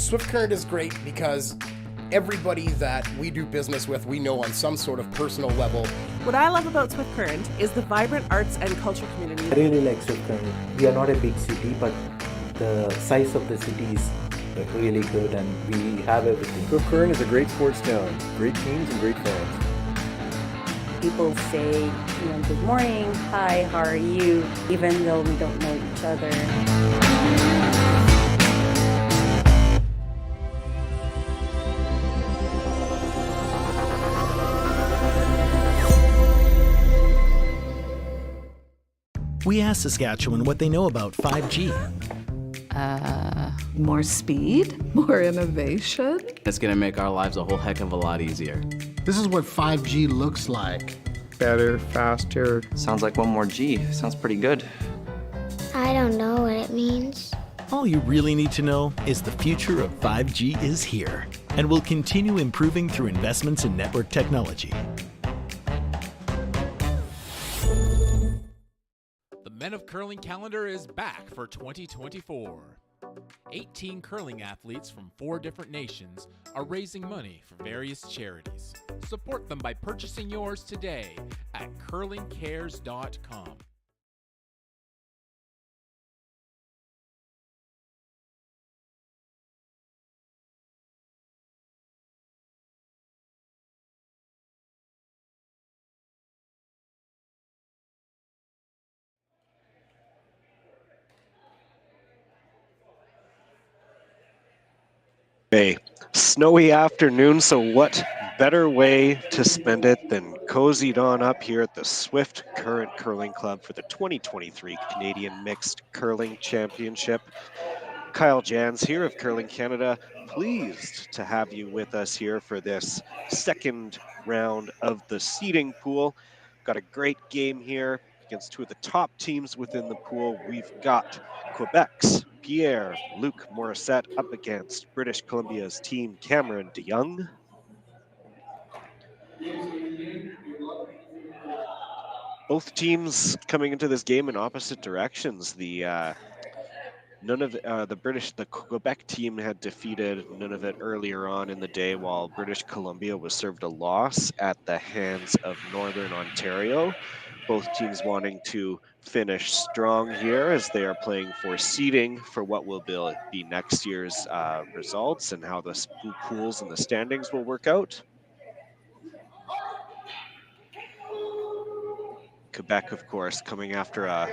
Swift Current is great because everybody that we do business with, we know on some sort of personal level. What I love about Swift Current is the vibrant arts and culture community. I really like Swift Current. We are not a big city, but the size of the city is really good and we have everything. Swift Current is a great sports town, great teams and great fans. People say, good morning, hi, how are you, even though we don't know each other. We asked Saskatchewan what they know about 5G. More speed, more innovation. It's gonna make our lives a whole heck of a lot easier. This is what 5G looks like. Better, faster. Sounds like one more G. Sounds pretty good. I don't know what it means. All you really need to know is the future of 5G is here and will continue improving through investments in network technology. The Men of Curling calendar is back for 2024. 18 curling athletes from 4 different nations are raising money for various charities. Support them by purchasing yours today at curlingcares.com. A snowy afternoon, so what better way to spend it than cozied on up here at the Swift Current Curling Club for the 2023 Canadian Mixed Curling Championship. Kyle Jans here of Curling Canada, pleased to have you with us here for this second round of the seeding pool. Got a great game here against 2 of the top teams within the pool. We've got Quebec's Pierre-Luc Morissette up against British Columbia's team Cameron DeYoung. Both teams coming into this game in opposite directions. The Quebec team had defeated Nunavut earlier on in the day, while British Columbia was served a loss at the hands of Northern Ontario. Both teams wanting to finish strong here as they are playing for seeding for what will be next year's results and how the pools and the standings will work out. Quebec, of course, coming after a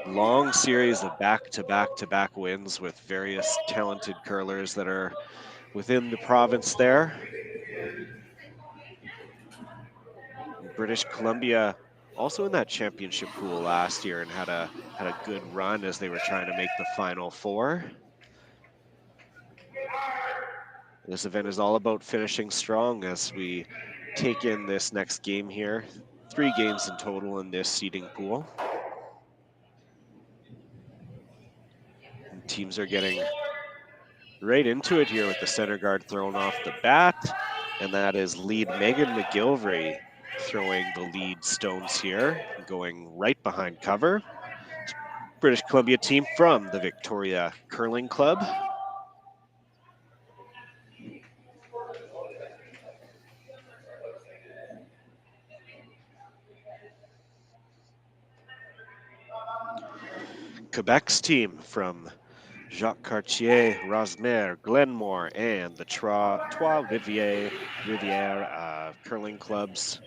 long series of back-to-back-to-back wins with various talented curlers that are within the province there. British Columbia also in that championship pool last year and had a good run as they were trying to make the Final Four. This event is all about finishing strong as we take in this next game here. 3 games in total in this seeding pool. And teams are getting right into it here with the center guard thrown off the bat, and that is lead Megan McGilvery throwing the lead stones here, going right behind cover. British Columbia team from the Victoria Curling Club. Quebec's team from Jacques Cartier, Rosmer, Glenmore, and the Trois-Rivières curling clubs.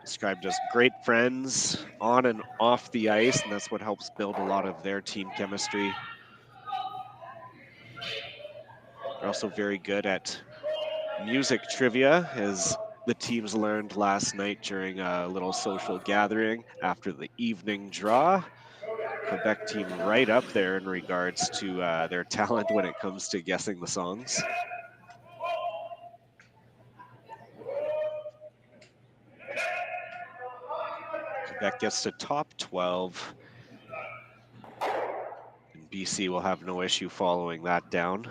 Described as great friends on and off the ice, and that's what helps build a lot of their team chemistry. They're also very good at music trivia, as the teams learned last night during a little social gathering after the evening draw. Quebec team right up there in regards to their talent when it comes to guessing the songs. Quebec gets to top 12. And BC will have no issue following that down.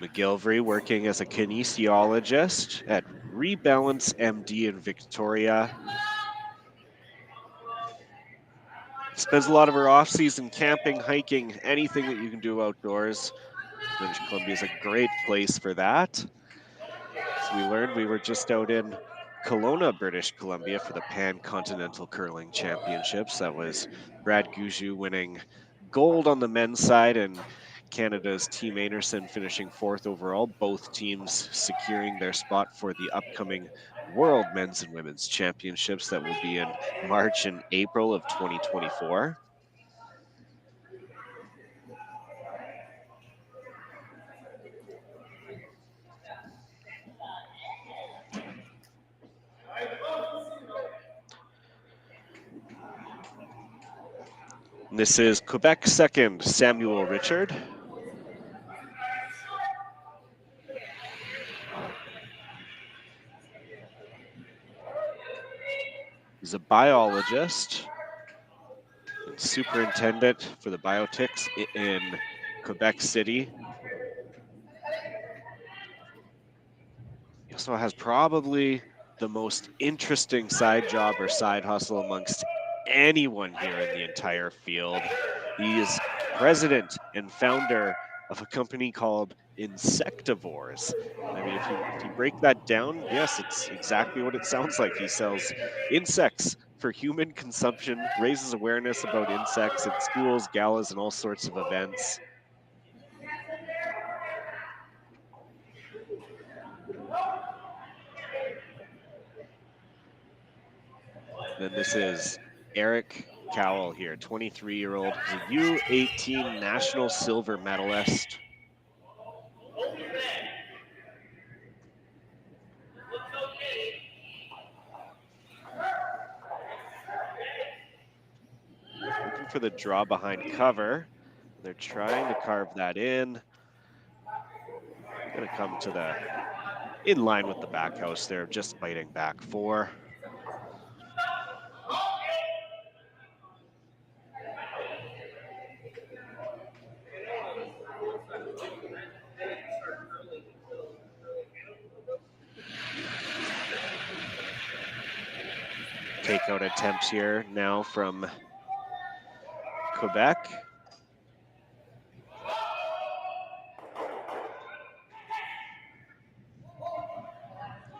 McGilvery working as a kinesiologist at Rebalance MD in Victoria. spends a lot of her off-season camping, hiking, anything that you can do outdoors. British Columbia is a great place for that. As we learned, we were just out in Kelowna, British Columbia for the Pan-Continental Curling Championships. That was Brad Gouju winning gold on the men's side and Canada's Team Anderson finishing 4th overall, both teams securing their spot for the upcoming World Men's and Women's Championships that will be in March and April of 2024. This is Quebec second, Samuel Richard. He's a biologist and superintendent for the biotics in Quebec City. He also has probably the most interesting side job or side hustle amongst anyone here in the entire field. He is president and founder of a company called Insectivores. I mean, if you break that down, yes, it's exactly what it sounds like. He sells insects for human consumption, raises awareness about insects at schools, galas, and all sorts of events. Then this is Eric Cowell here, 23-year-old, a U18 national silver medalist. Looking for the draw behind cover. They're trying to carve that in. Gonna come to the in line with the back house there, just fighting back 4. Takeout attempt here now from Quebec.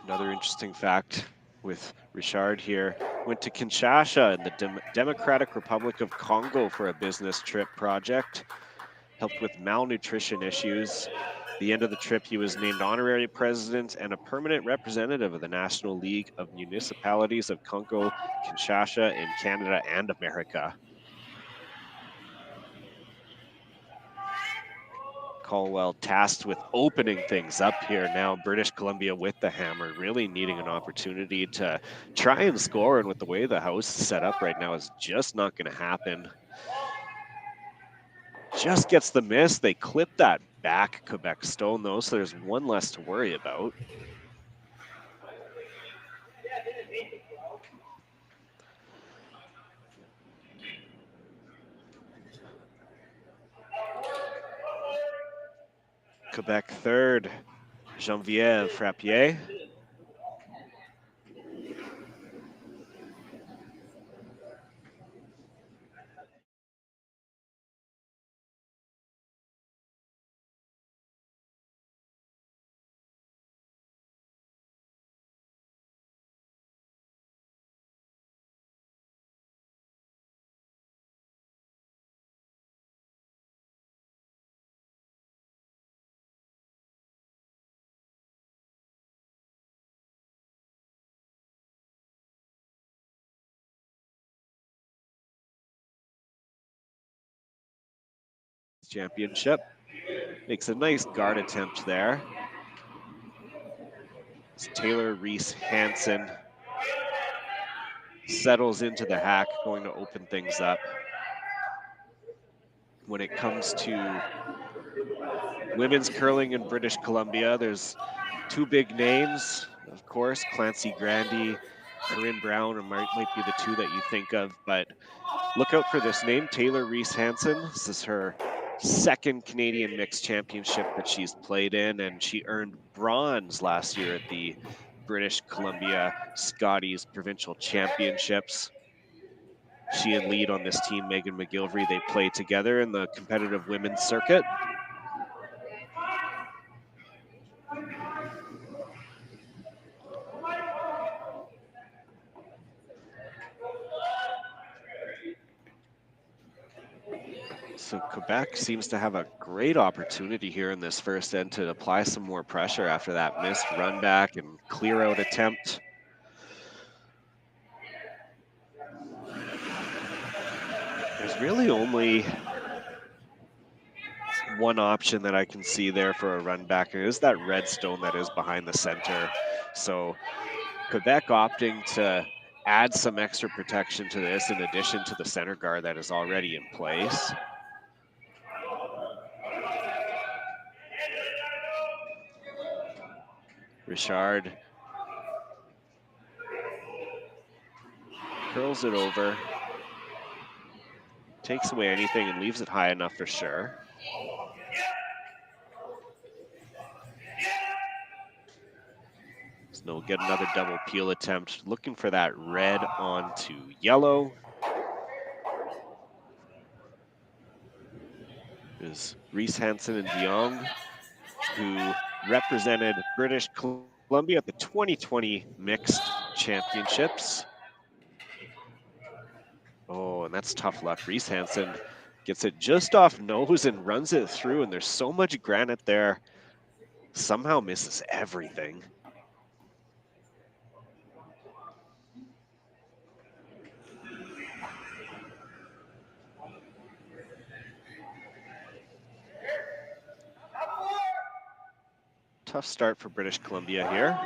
Another interesting fact with Richard here, went to Kinshasa in the Democratic Republic of Congo for a business trip project, helped with malnutrition issues. At the end of the trip, he was named honorary president and a permanent representative of the National League of Municipalities of Congo, Kinshasa in Canada and America. Caldwell tasked with opening things up here now. British Columbia with the hammer, really needing an opportunity to try and score, and with the way the house is set up right now, is just not going to happen. Just gets the miss. They clip that back Quebec stone though, so there's one less to worry about. Quebec third, Geneviève Frappier. Championship. Makes a nice guard attempt there. It's Taylor Reese Hansen settles into the hack, going to open things up. When it comes to women's curling in British Columbia, there's 2 big names, of course, Clancy Grandy, Corinne Brown, or might be the 2 that you think of, but look out for this name, Taylor Reese Hansen. This is her 2nd Canadian Mixed Championship that she's played in, and she earned bronze last year at the British Columbia Scotties Provincial Championships. She and lead on this team, Megan McGilvery, they play together in the competitive women's circuit. So Quebec seems to have a great opportunity here in this first end to apply some more pressure after that missed run back and clear out attempt. There's really only one option that I can see there for a run back, and it is that red stone that is behind the center. So Quebec opting to add some extra protection to this in addition to the center guard that is already in place. Richard curls it over, takes away anything and leaves it high enough for sure. So we'll get another double peel attempt, looking for that red onto yellow. Is Reese Hansen and DeYoung, who represented British Columbia at the 2020 Mixed Championships. Oh, and that's tough luck. Reese Hansen gets it just off nose and runs it through, and there's so much granite there. Somehow misses everything. Tough start for British Columbia here.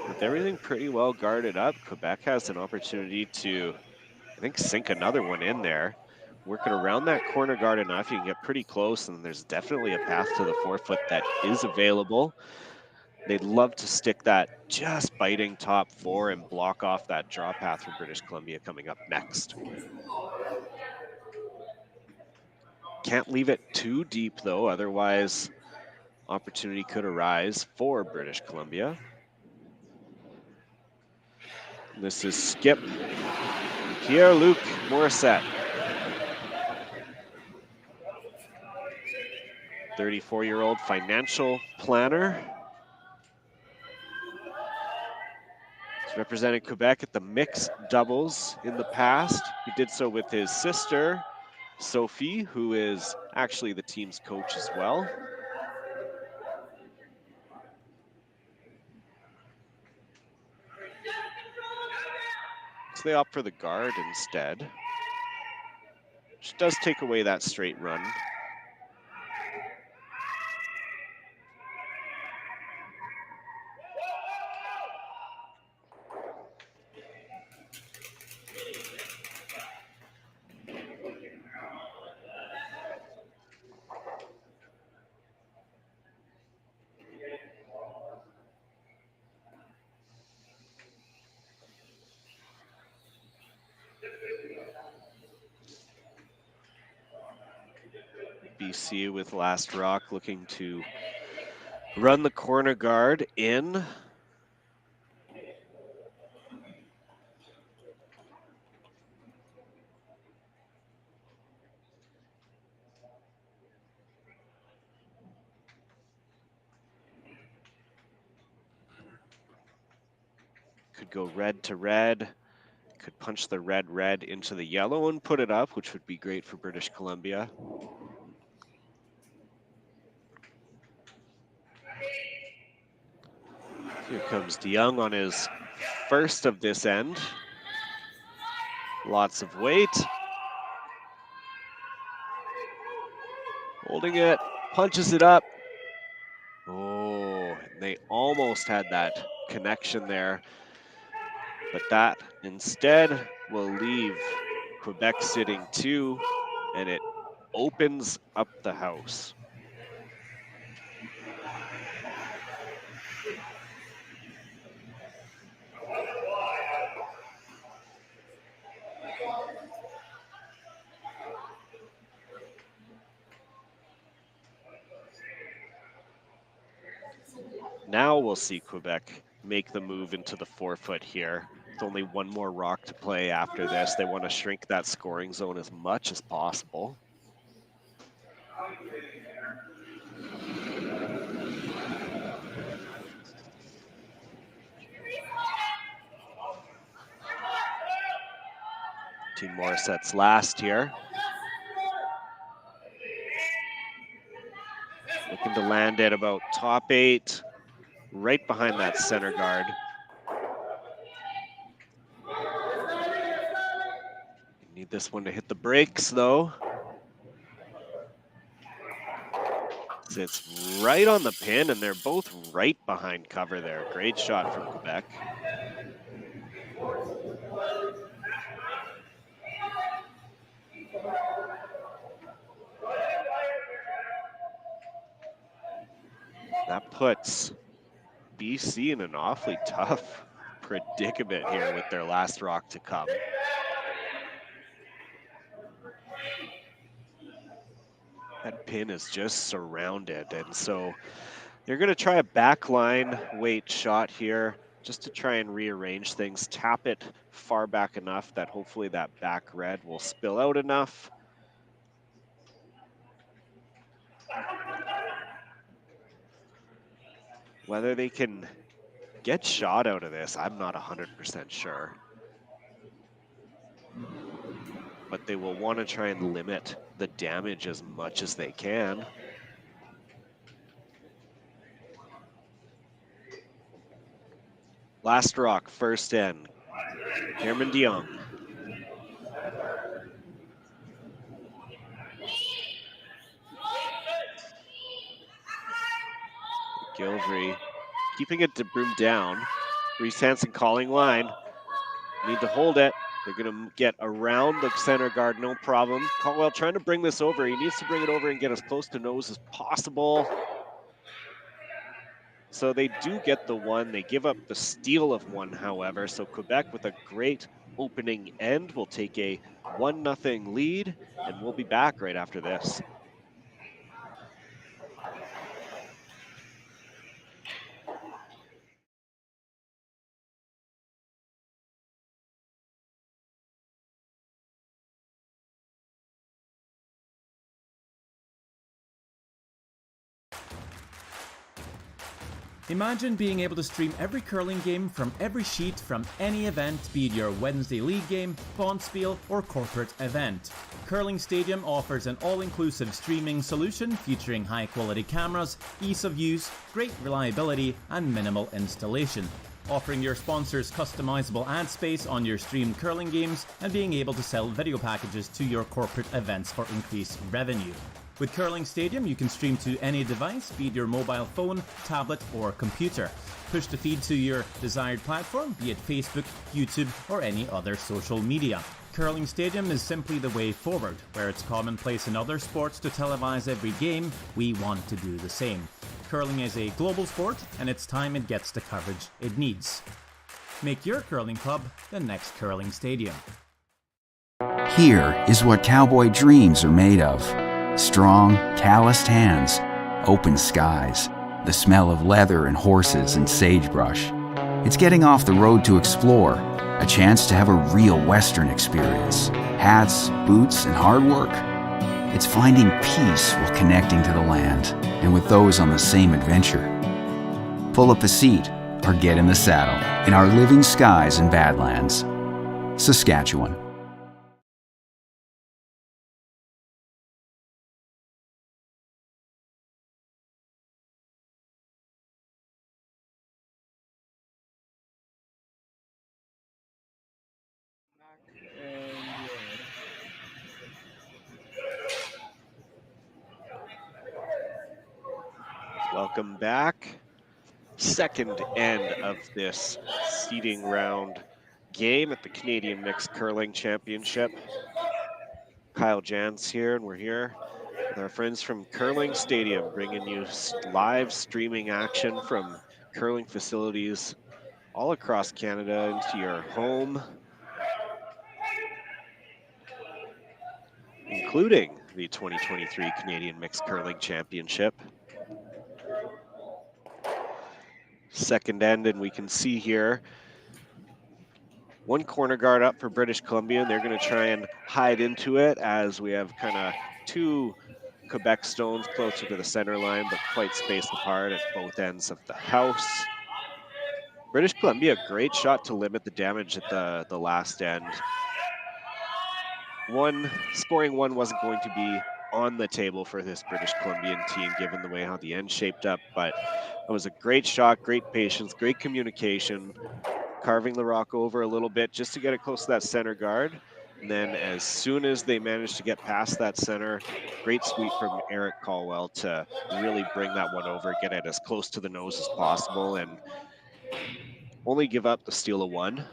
With everything pretty well guarded up, Quebec has an opportunity to, I think, sink another one in there. Working around that corner guard enough, you can get pretty close, and there's definitely a path to the forefoot that is available. They'd love to stick that just biting top four and block off that draw path from British Columbia coming up next. Can't leave it too deep though, otherwise opportunity could arise for British Columbia. This is Skip Pierre-Luc Morissette. 34-year-old financial planner. He's represented Quebec at the mixed doubles in the past. He did so with his sister, Sophie, who is actually the team's coach as well. So they opt for the guard instead, which does take away that straight run. BC with Last Rock looking to run the corner guard in. Could go red to red. Could punch the red into the yellow and put it up, which would be great for British Columbia. Here comes DeYoung on his first of this end. Lots of weight. Holding it, punches it up. Oh, they almost had that connection there. But that instead will leave Quebec sitting 2, and it opens up the house. Now we'll see Quebec make the move into the 4-foot here. With only one more rock to play after this, they want to shrink that scoring zone as much as possible. Two more sets last here. Looking to land at about top 8, right behind that center guard. Need this one to hit the brakes though. Sits right on the pin and they're both right behind cover there. Great shot from Quebec. That puts BC in an awfully tough predicament here with their last rock to come. That pin is just surrounded, and so they're going to try a backline weight shot here just to try and rearrange things, tap it far back enough that hopefully that back red will spill out enough. Whether they can get shot out of this, I'm not 100% sure. But they will want to try and limit the damage as much as they can. Last rock, first in. Herman de Jong. Gildry keeping it to Broom down. Reese Hansen calling line. Need to hold it. They're going to get around the center guard, no problem. Caldwell trying to bring this over. He needs to bring it over and get as close to nose as possible. So they do get the one. They give up the steal of one, however. So Quebec with a great opening end will take a 1-0 lead, and we'll be back right after this. Imagine being able to stream every curling game from every sheet from any event, be it your Wednesday league game, bonspiel, or corporate event. Curling Stadium offers an all-inclusive streaming solution featuring high-quality cameras, ease of use, great reliability, and minimal installation. Offering your sponsors customizable ad space on your streamed curling games and being able to sell video packages to your corporate events for increased revenue. With Curling Stadium, you can stream to any device, be it your mobile phone, tablet, or computer. Push the feed to your desired platform, be it Facebook, YouTube, or any other social media. Curling Stadium is simply the way forward. Where it's commonplace in other sports to televise every game, we want to do the same. Curling is a global sport, and it's time it gets the coverage it needs. Make your curling club the next Curling Stadium. Here is what cowboy dreams are made of. Strong, calloused hands, open skies, the smell of leather and horses and sagebrush. It's getting off the road to explore, a chance to have a real Western experience. Hats, boots, and hard work. It's finding peace while connecting to the land and with those on the same adventure. Pull up a seat or get in the saddle in our living skies and Badlands. Saskatchewan. Welcome back. Second end of this seeding round game at the Canadian Mixed Curling Championship. Kyle Jans here, and we're here with our friends from Curling Stadium, bringing you live streaming action from curling facilities all across Canada into your home, including the 2023 Canadian Mixed Curling Championship. second end, and we can see here one corner guard up for British Columbia, and they're going to try and hide into it as we have kind of two Quebec Stones closer to the center line, but quite spaced apart at both ends of the house. British Columbia, great shot to limit the damage at the last end. Scoring one wasn't going to be on the table for this British Columbian team, given the way how the end shaped up, but it was a great shot, great patience, great communication, carving the rock over a little bit just to get it close to that center guard. And then as soon as they managed to get past that center, great sweep from Eric Caldwell to really bring that one over, get it as close to the nose as possible, and only give up the steal of one.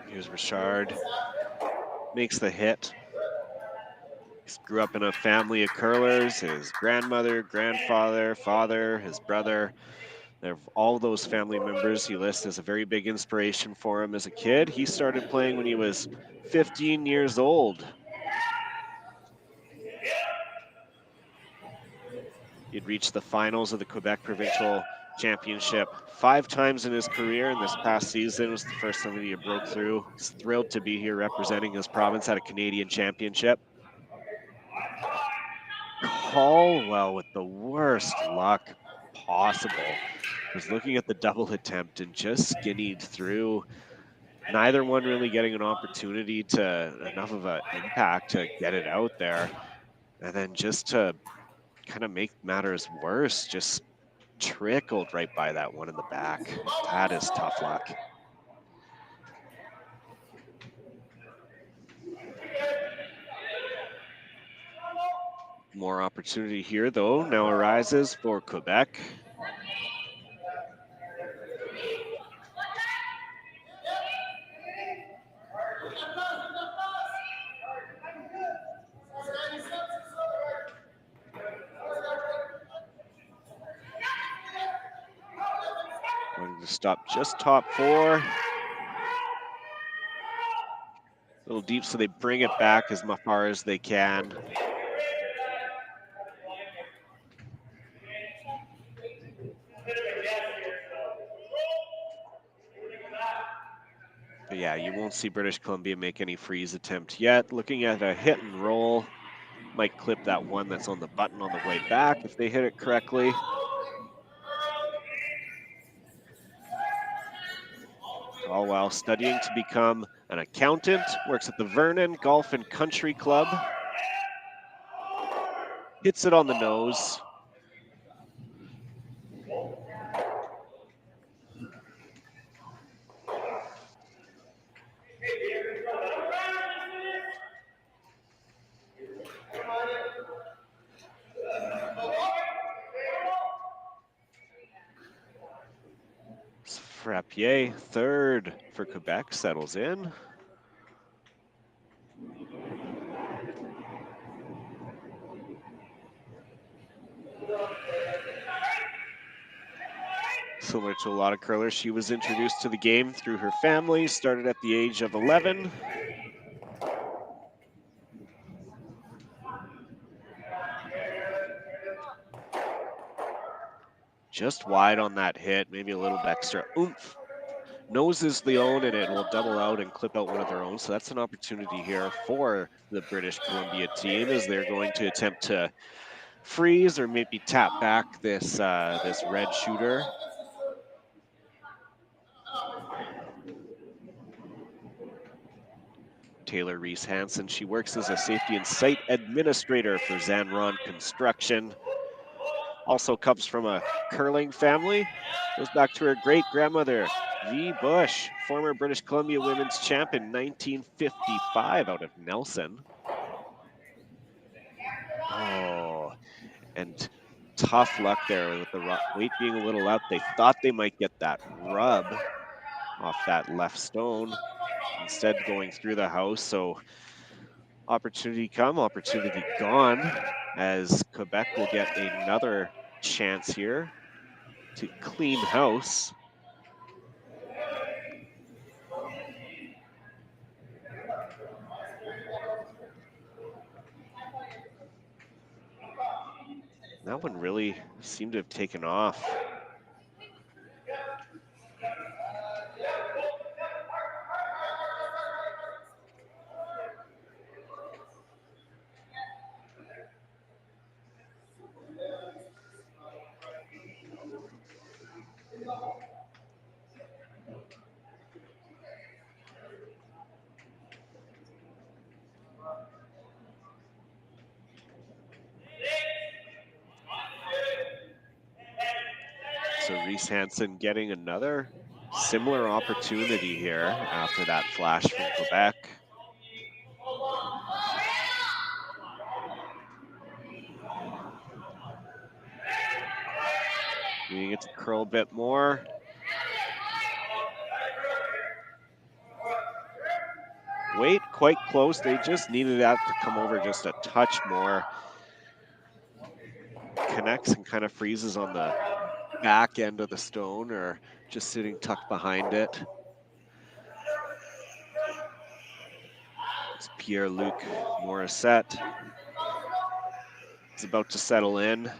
Here's Richard, makes the hit. He grew up in a family of curlers. His grandmother, grandfather, father, his brother, all those family members he lists as a very big inspiration for him as a kid. He started playing when he was 15 years old. He'd reached the finals of the Quebec Provincial Championship 5 times in his career, and this past season was the first time that he broke through. He's thrilled to be here representing his province at a Canadian championship. Caldwell with the worst luck possible. Was looking at the double attempt and just skinnied through. Neither one really getting an opportunity to, enough of an impact to get it out there. And then just to kind of make matters worse, just trickled right by that one in the back. That is tough luck. More opportunity here, though, now arises for Quebec. Wanting to stop just top 4. A little deep, so they bring it back as far as they can. But yeah, you won't see British Columbia make any freeze attempt yet. Looking at a hit and roll. Might clip that one that's on the button on the way back if they hit it correctly. All while studying to become an accountant, works at the Vernon Golf and Country Club. Hits it on the nose. Frappier, third for Quebec, settles in. Similar to a lot of curlers, she was introduced to the game through her family, started at the age of 11. Just wide on that hit, maybe a little extra oomph. Noses the own, and it will double out and clip out one of their own. So that's an opportunity here for the British Columbia team as they're going to attempt to freeze or maybe tap back this this red shooter. Taylor Reese Hansen, she works as a safety and site administrator for Zanron Construction. Also comes from a curling family. Goes back to her great-grandmother, V. Bush, former British Columbia women's champ in 1955 out of Nelson. Oh, and tough luck there with the weight being a little out. They thought they might get that rub off that left stone, instead going through the house. So opportunity come, opportunity gone, as Quebec will get another chance here to clean house. That one really seemed to have taken off. So Reese Hansen getting another similar opportunity here after that flash from Quebec. Needing it to curl a bit more. Weight quite close. They just needed that to come over just a touch more. Connects and kind of freezes on the back end of the stone, or just sitting tucked behind it. It's Pierre-Luc Morissette. He's about to settle in.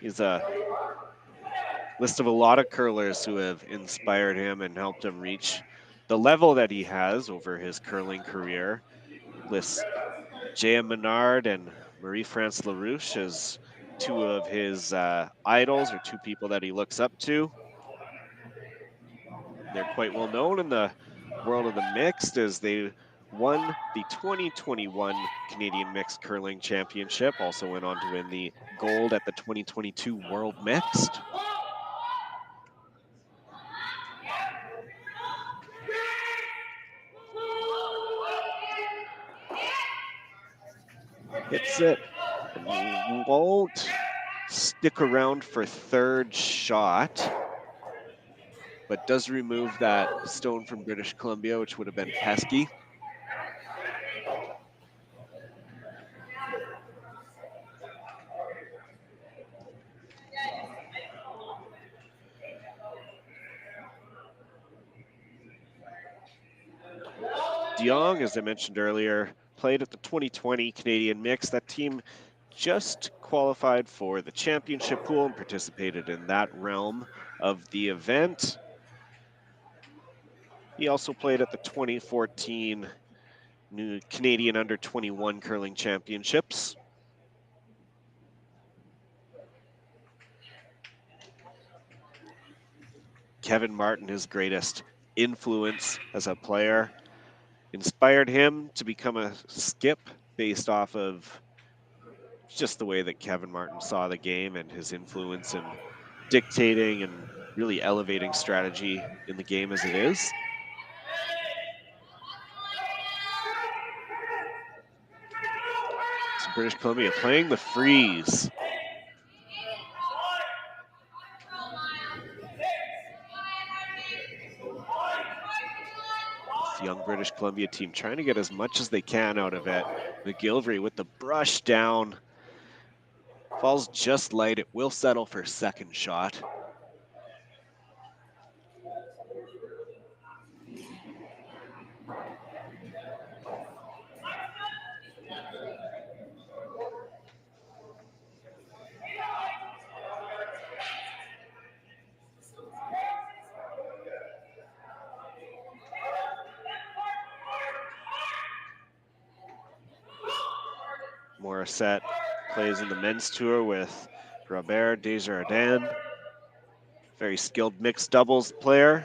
He's a list of a lot of curlers who have inspired him and helped him reach the level that he has over his curling career. Lists Jaya Menard and Marie-France Larouche as two of his idols, or two people that he looks up to. They're quite well known in the world of the mixed, as they won the 2021 Canadian Mixed Curling Championship, also went on to win the gold at the 2022 World Mixed. Hits it, won't stick around for third shot, but does remove that stone from British Columbia, which would have been pesky. DeYoung, as I mentioned earlier, played at the 2020 Canadian Mix. That team just qualified for the championship pool and participated in that realm of the event. He also played at the 2014 New Canadian Under-21 Curling Championships. Kevin Martin, his greatest influence as a player, inspired him to become a skip based off of just the way that Kevin Martin saw the game and his influence in dictating and really elevating strategy in the game as it is. So British Columbia playing the freeze. Young British Columbia team trying to get as much as they can out of it. McGilvery with the brush down. Falls just light. It will settle for second shot. Morissette plays in the men's tour with Robert Desjardins. Very skilled mixed doubles player.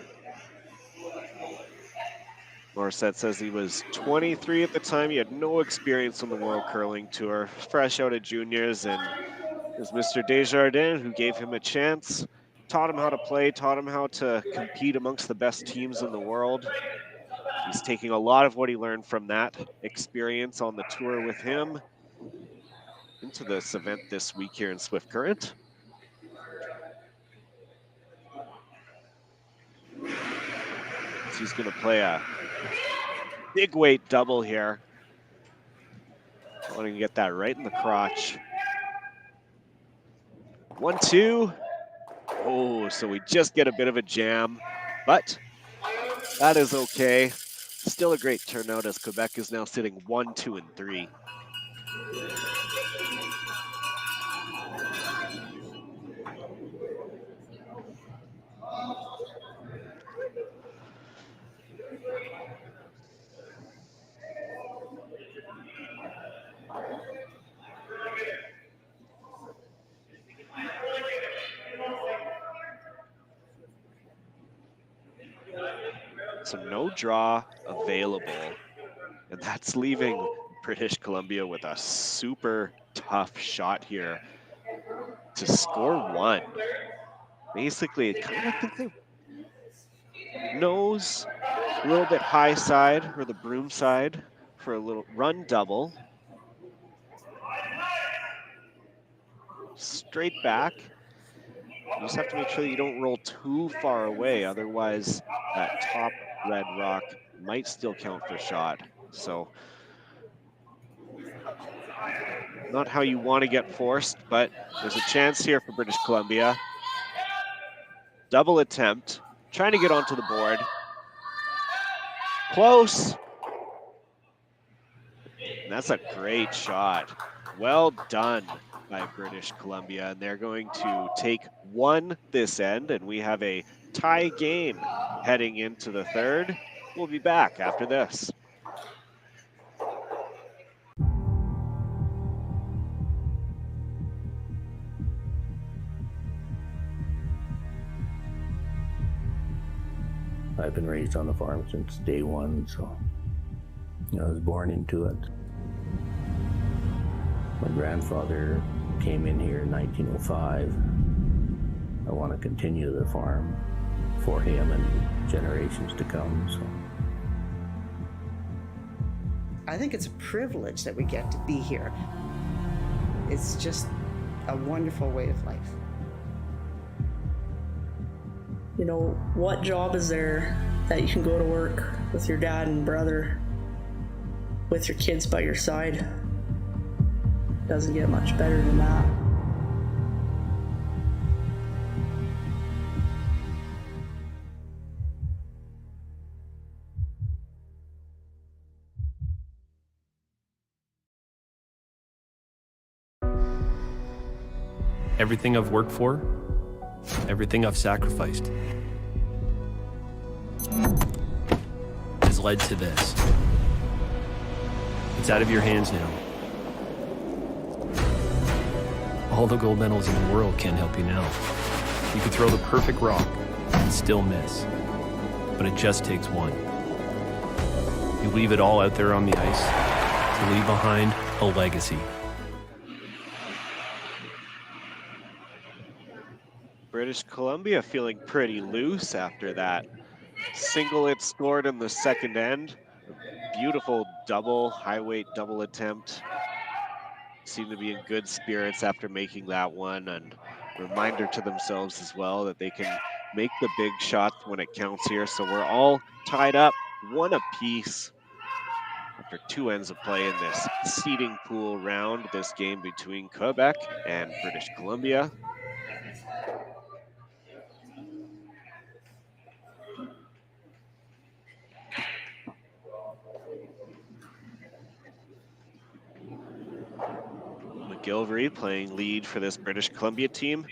Morissette says he was 23 at the time. He had no experience on the World Curling Tour, fresh out of juniors, and it was Mr. Desjardins who gave him a chance, taught him how to play, taught him how to compete amongst the best teams in the world. He's taking a lot of what he learned from that experience on the tour with him into this event this week here in Swift Current. So he's going to play a big weight double here. Wanting to get that right in the crotch. 1-2. Oh, so we just get a bit of a jam, but that is okay. Still a great turnout as Quebec is now sitting 1-2-3. So no draw available, and that's leaving British Columbia with a super tough shot here to score one. Basically, it kind of think they nose a little bit high side or the broom side for a little run double. Straight back. You just have to make sure that you don't roll too far away, otherwise that top red rock might still count for shot. So not how you want to get forced, but there's a chance here for British Columbia. Double attempt, trying to get onto the board. Close. And that's a great shot. Well done by British Columbia, and they're going to take one this end, and we have a tie game heading into the third. We'll be back after this. I've been raised on the farm since day one, so I was born into it. My grandfather came in here in 1905. I want to continue the farm for him and generations to come. So I think it's a privilege that we get to be here. It's just a wonderful way of life. You know, what job is there that you can go to work with your dad and brother, with your kids by your side? Doesn't get much better than that. Everything I've worked for, everything I've sacrificed, has led to this. It's out of your hands now. All the gold medals in the world can't help you now. You could throw the perfect rock and still miss, but it just takes one. You leave it all out there on the ice to leave behind a legacy. British Columbia feeling pretty loose after that single it scored in the second end. A beautiful double, high weight double attempt. Seem to be in good spirits after making that one, and reminder to themselves as well that they can make the big shots when it counts here. So we're all tied up, one apiece after two ends of play in this seeding pool round, this game between Quebec and British Columbia. McGilvery playing lead for this British Columbia team.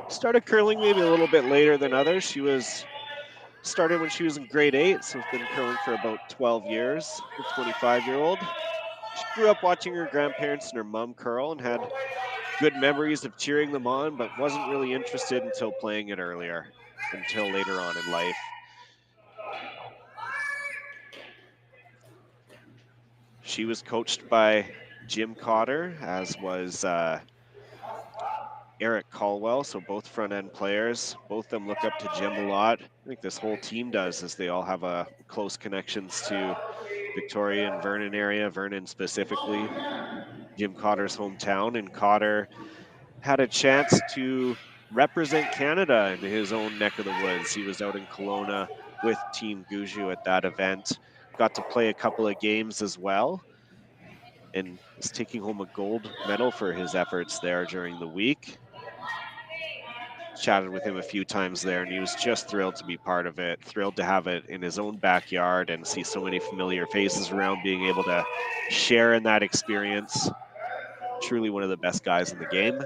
Started curling maybe a little bit later than others. She started when she was in grade 8, so has been curling for about 12 years, a 25-year-old. She grew up watching her grandparents and her mom curl and had good memories of cheering them on, but wasn't really interested until playing it until later on in life. She was coached by Jim Cotter, as was Eric Caldwell, so both front end players. Both of them look up to Jim a lot. I think this whole team does, as they all have close connections to Victoria and Vernon area, Vernon specifically, Jim Cotter's hometown. And Cotter had a chance to represent Canada in his own neck of the woods. He was out in Kelowna with Team Guju at that event. Got to play a couple of games as well. and is taking home a gold medal for his efforts there during the week. Chatted with him a few times there, and he was just thrilled to be part of it, thrilled to have it in his own backyard and see so many familiar faces around, being able to share in that experience. Truly one of the best guys in the game.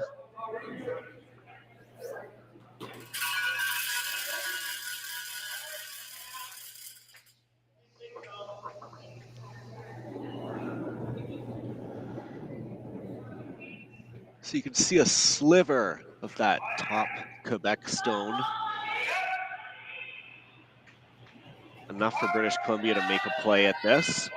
So you can see a sliver of that top Quebec stone. Enough for British Columbia to make a play at this.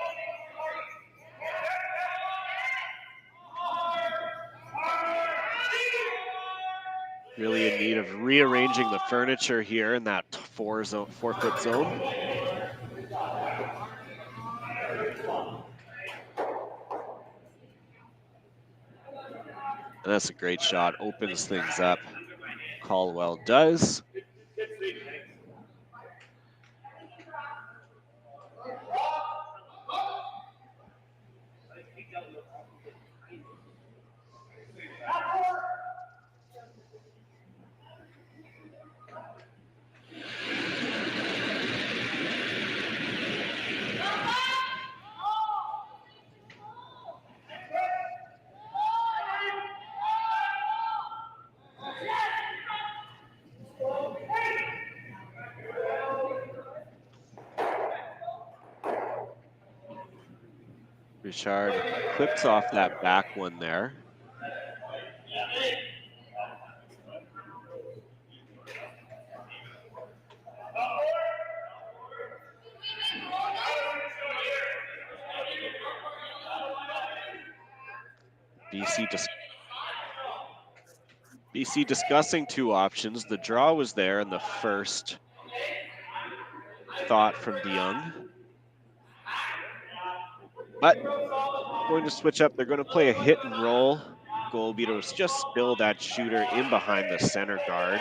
Really in need of rearranging the furniture here in that 4-foot zone. And that's a great shot, opens things up. Caldwell does. Richard clips off that back one there. BC discussing two options. The draw was there in the first thought from DeYoung. But going to switch up. They're going to play a hit and roll. Golbeaters just spill that shooter in behind the center guard.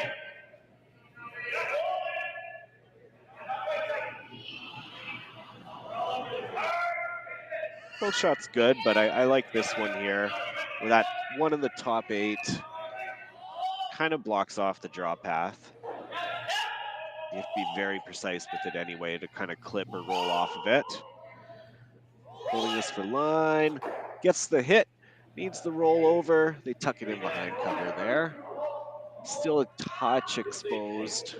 Both shots good, but I like this one here. Where that one in the top 8 kind of blocks off the draw path. You have to be very precise with it anyway to kind of clip or roll off of it. Holding this for line, gets the hit, needs the roll over. They tuck it in behind cover there. Still a touch exposed.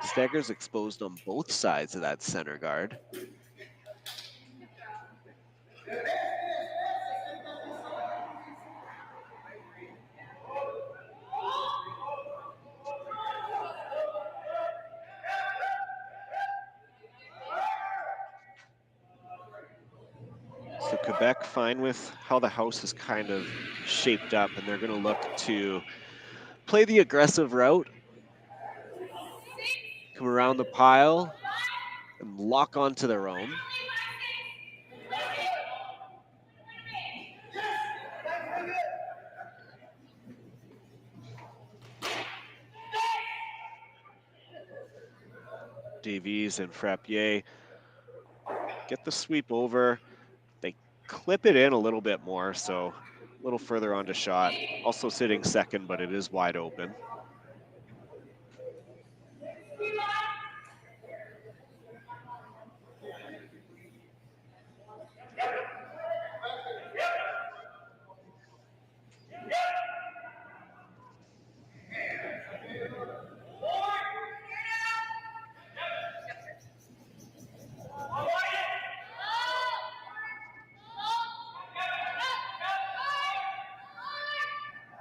Stegger's exposed on both sides of that center guard. So Quebec fine with how the house is kind of shaped up, and they're going to look to play the aggressive route. Come around the pile and lock onto their own. Davies and Frappier get the sweep over. They clip it in a little bit more, so a little further onto shot. Also sitting second, but it is wide open.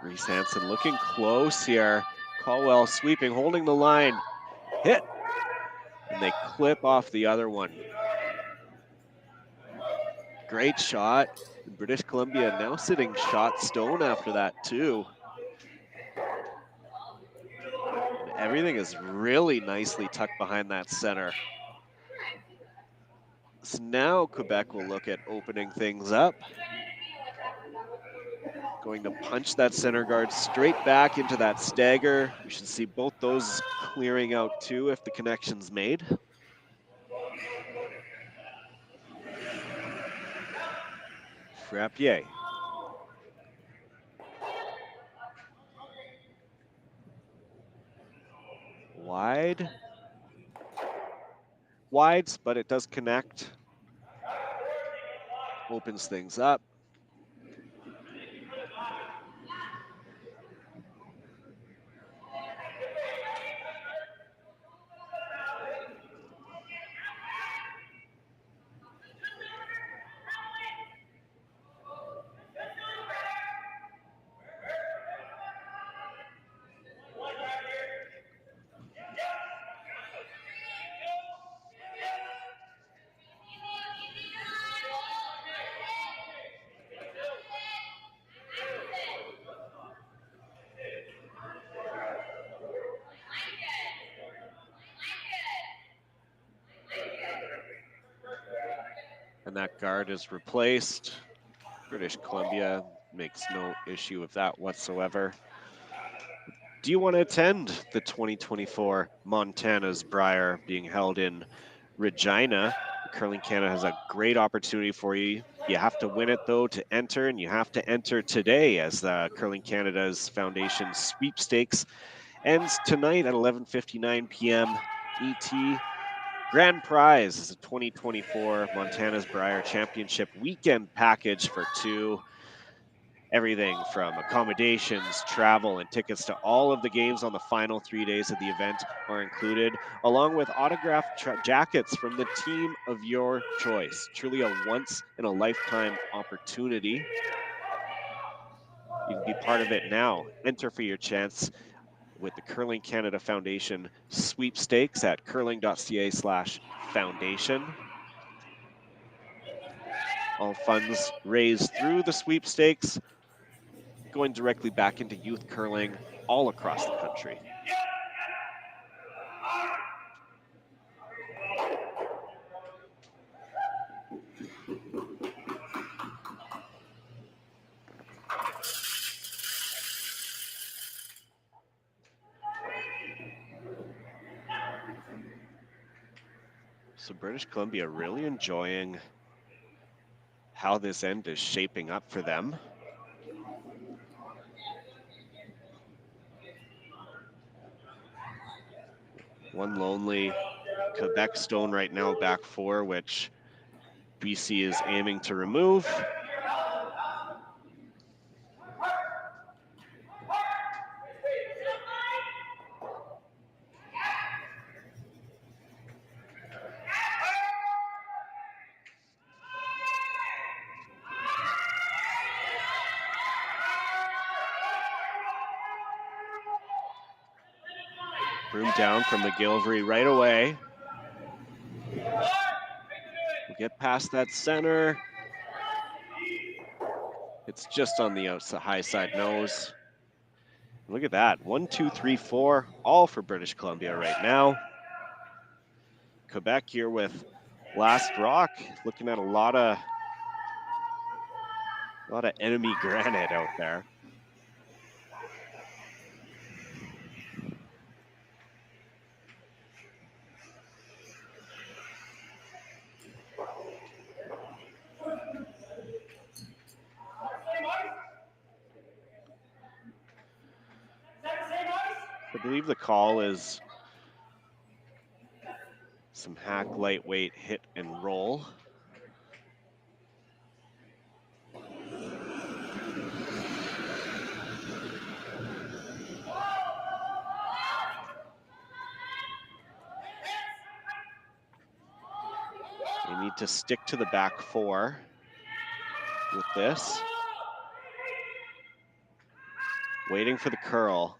Reese Hansen looking close here. Caldwell sweeping, holding the line. Hit. And they clip off the other one. Great shot. British Columbia now sitting shot stone after that too. And everything is really nicely tucked behind that center. So now Quebec will look at opening things up. Going to punch that center guard straight back into that stagger. We should see both those clearing out too if the connection's made. Frappier. Wides, but it does connect. Opens things up. And that guard is replaced. British Columbia makes no issue with that whatsoever. Do you want to attend the 2024 Montana's Brier being held in Regina? Curling Canada has a great opportunity for you. You have to win it though to enter, and you have to enter today as the Curling Canada's Foundation sweepstakes ends tonight at 11:59 p.m. ET. Grand prize is a 2024 Montana's Brier Championship weekend package for two. Everything from accommodations, travel, and tickets to all of the games on the final 3 days of the event are included, along with autographed jackets from the team of your choice. Truly a once-in-a-lifetime opportunity. You can be part of it now. Enter for your chance with the Curling Canada Foundation sweepstakes at curling.ca/foundation. All funds raised through the sweepstakes going directly back into youth curling all across the country. So British Columbia really enjoying how this end is shaping up for them. One lonely Quebec Stone right now, back four, which BC is aiming to remove. Broom down from McGillivray right away. We'll get past that center. It's just on the outside, high side nose. Look at that, 1, 2, 3, 4, all for British Columbia right now. Quebec here with Last Rock, looking at a lot of enemy granite out there. I believe the call is some hack lightweight hit and roll. They need to stick to the back four with this. Waiting for the curl.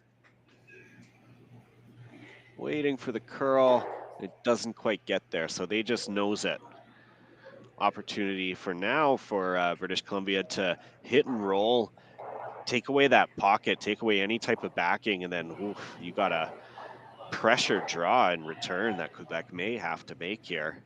Waiting for the curl. It doesn't quite get there, so they just nose it. Opportunity for now for British Columbia to hit and roll, take away that pocket, take away any type of backing, and then oof, you got a pressure draw in return that Quebec may have to make here.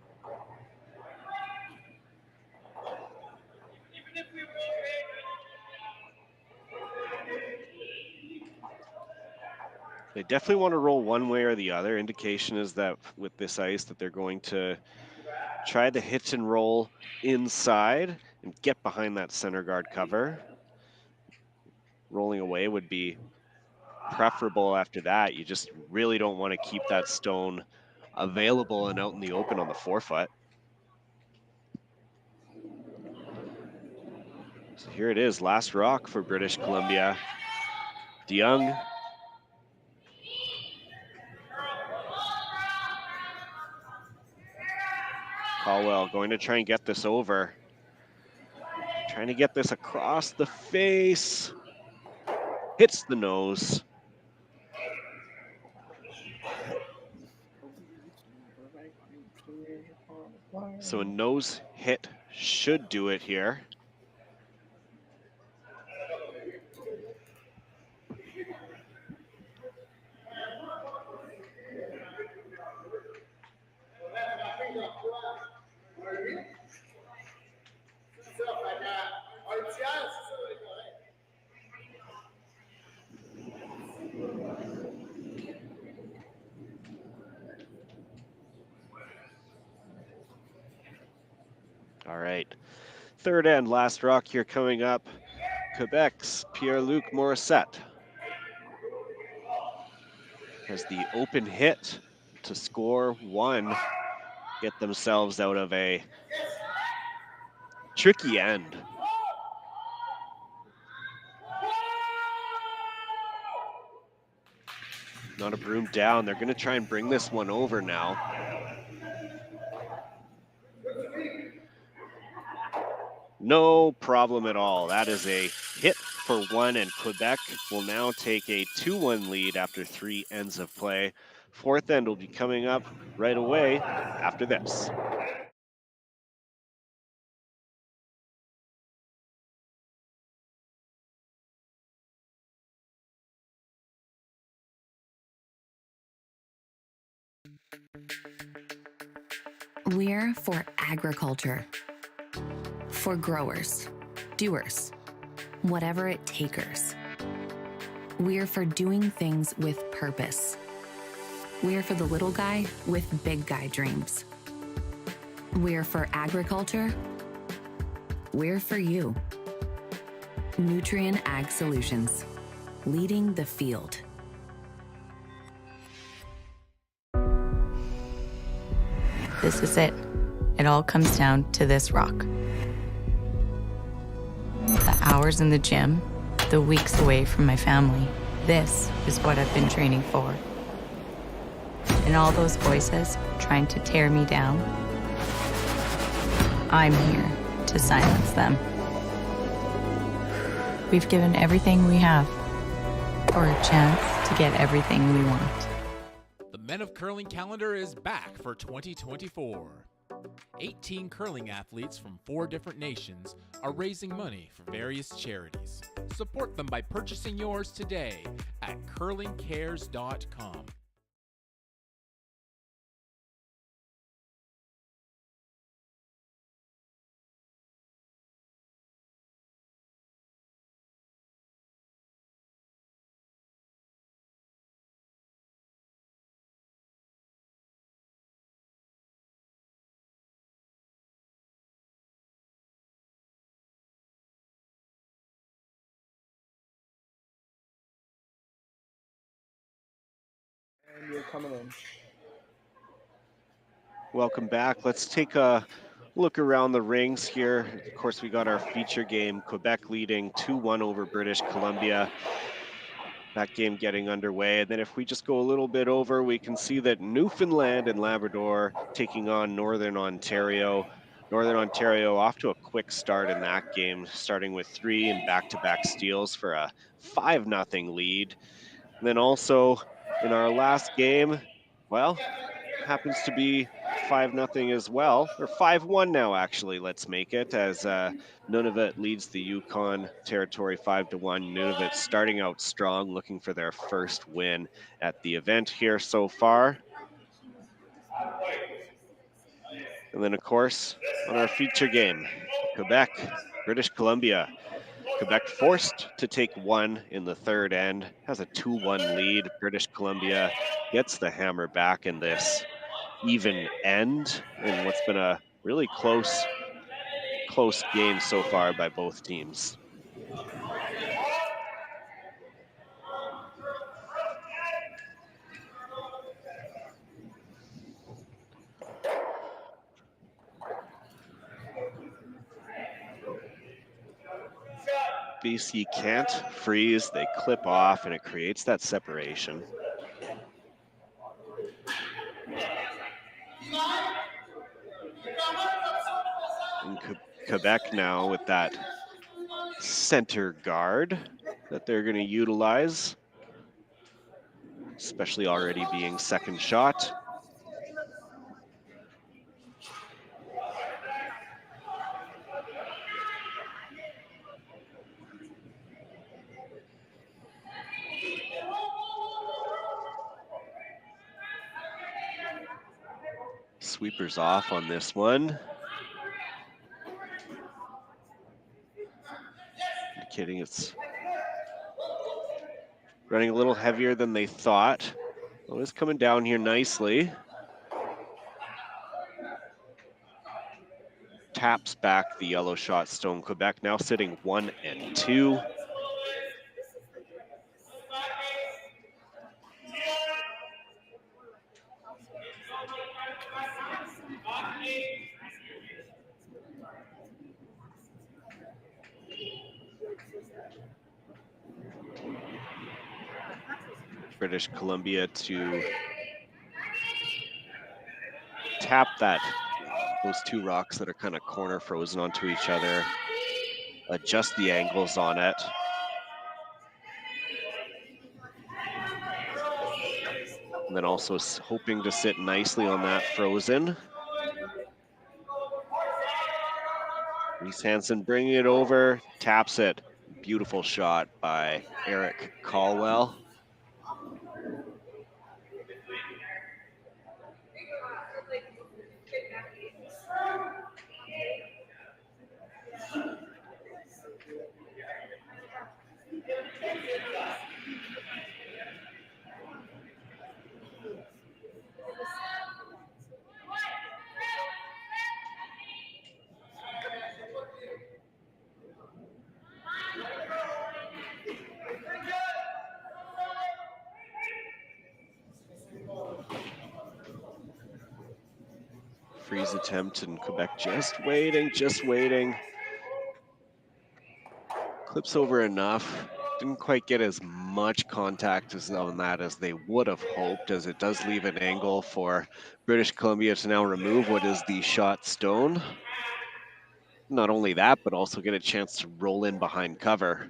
They definitely want to roll one way or the other. Indication is that with this ice that they're going to try the hit and roll inside and get behind that center guard cover. Rolling away would be preferable after that. You just really don't want to keep that stone available and out in the open on the forefoot. So here it is, last rock for British Columbia. DeYoung. Caldwell going to try and get this over. Trying to get this across the face. Hits the nose. So a nose hit should do it here. All right, third and last rock here coming up. Quebec's Pierre-Luc Morissette has the open hit to score one, get themselves out of a tricky end. Not a broom down. They're going to try and bring this one over now. No problem at all. That is a hit for one, and Quebec will now take a 2-1 lead after 3 ends of play. Fourth end will be coming up right away after this. We're for agriculture. For growers, doers, whatever it takers. We're for doing things with purpose. We're for the little guy with big guy dreams. We're for agriculture. We're for you. Nutrien Ag Solutions, leading the field. This is it. It all comes down to this rock. The hours in the gym, the weeks away from my family. This is what I've been training for. And all those voices trying to tear me down, I'm here to silence them. We've given everything we have for a chance to get everything we want. The Men of Curling calendar is back for 2024. 18 curling athletes from 4 different nations are raising money for various charities. Support them by purchasing yours today at curlingcares.com. And you're coming in. Welcome back. Let's take a look around the rings here. Of course, we got our feature game, Quebec leading 2-1 over British Columbia. That game getting underway. And then if we just go a little bit over, we can see that Newfoundland and Labrador taking on Northern Ontario. Northern Ontario off to a quick start in that game, starting with 3 and back-to-back steals for a 5-0 lead. And then also in our last game, well, happens to be 5-0 as well, or 5-1 now actually, let's make it, as Nunavut leads the Yukon territory 5-1. Nunavut starting out strong, looking for their first win at the event here so far. And then of course, on our feature game, Quebec, British Columbia. Quebec forced to take 1 in the third end, has a 2-1 lead. British Columbia gets the hammer back in this even end in what's been a really close close games so far by both teams. BC can't freeze, they clip off, and it creates that separation. And Quebec now with that center guard that they're going to utilize, especially already being second shot. Sweepers off on this one. I'm kidding, it's running a little heavier than they thought. Oh, it's coming down here nicely. Taps back the yellow shot stone. Quebec now sitting 1 and 2. British Columbia to tap those two rocks that are kind of corner frozen onto each other, adjust the angles on it. And then also hoping to sit nicely on that frozen. Reese Hansen bringing it over, taps it. Beautiful shot by Eric Caldwell. Freeze attempt, and Quebec just waiting. Clips over enough. Didn't quite get as much contact on that as they would have hoped, as it does leave an angle for British Columbia to now remove what is the shot stone. Not only that, but also get a chance to roll in behind cover.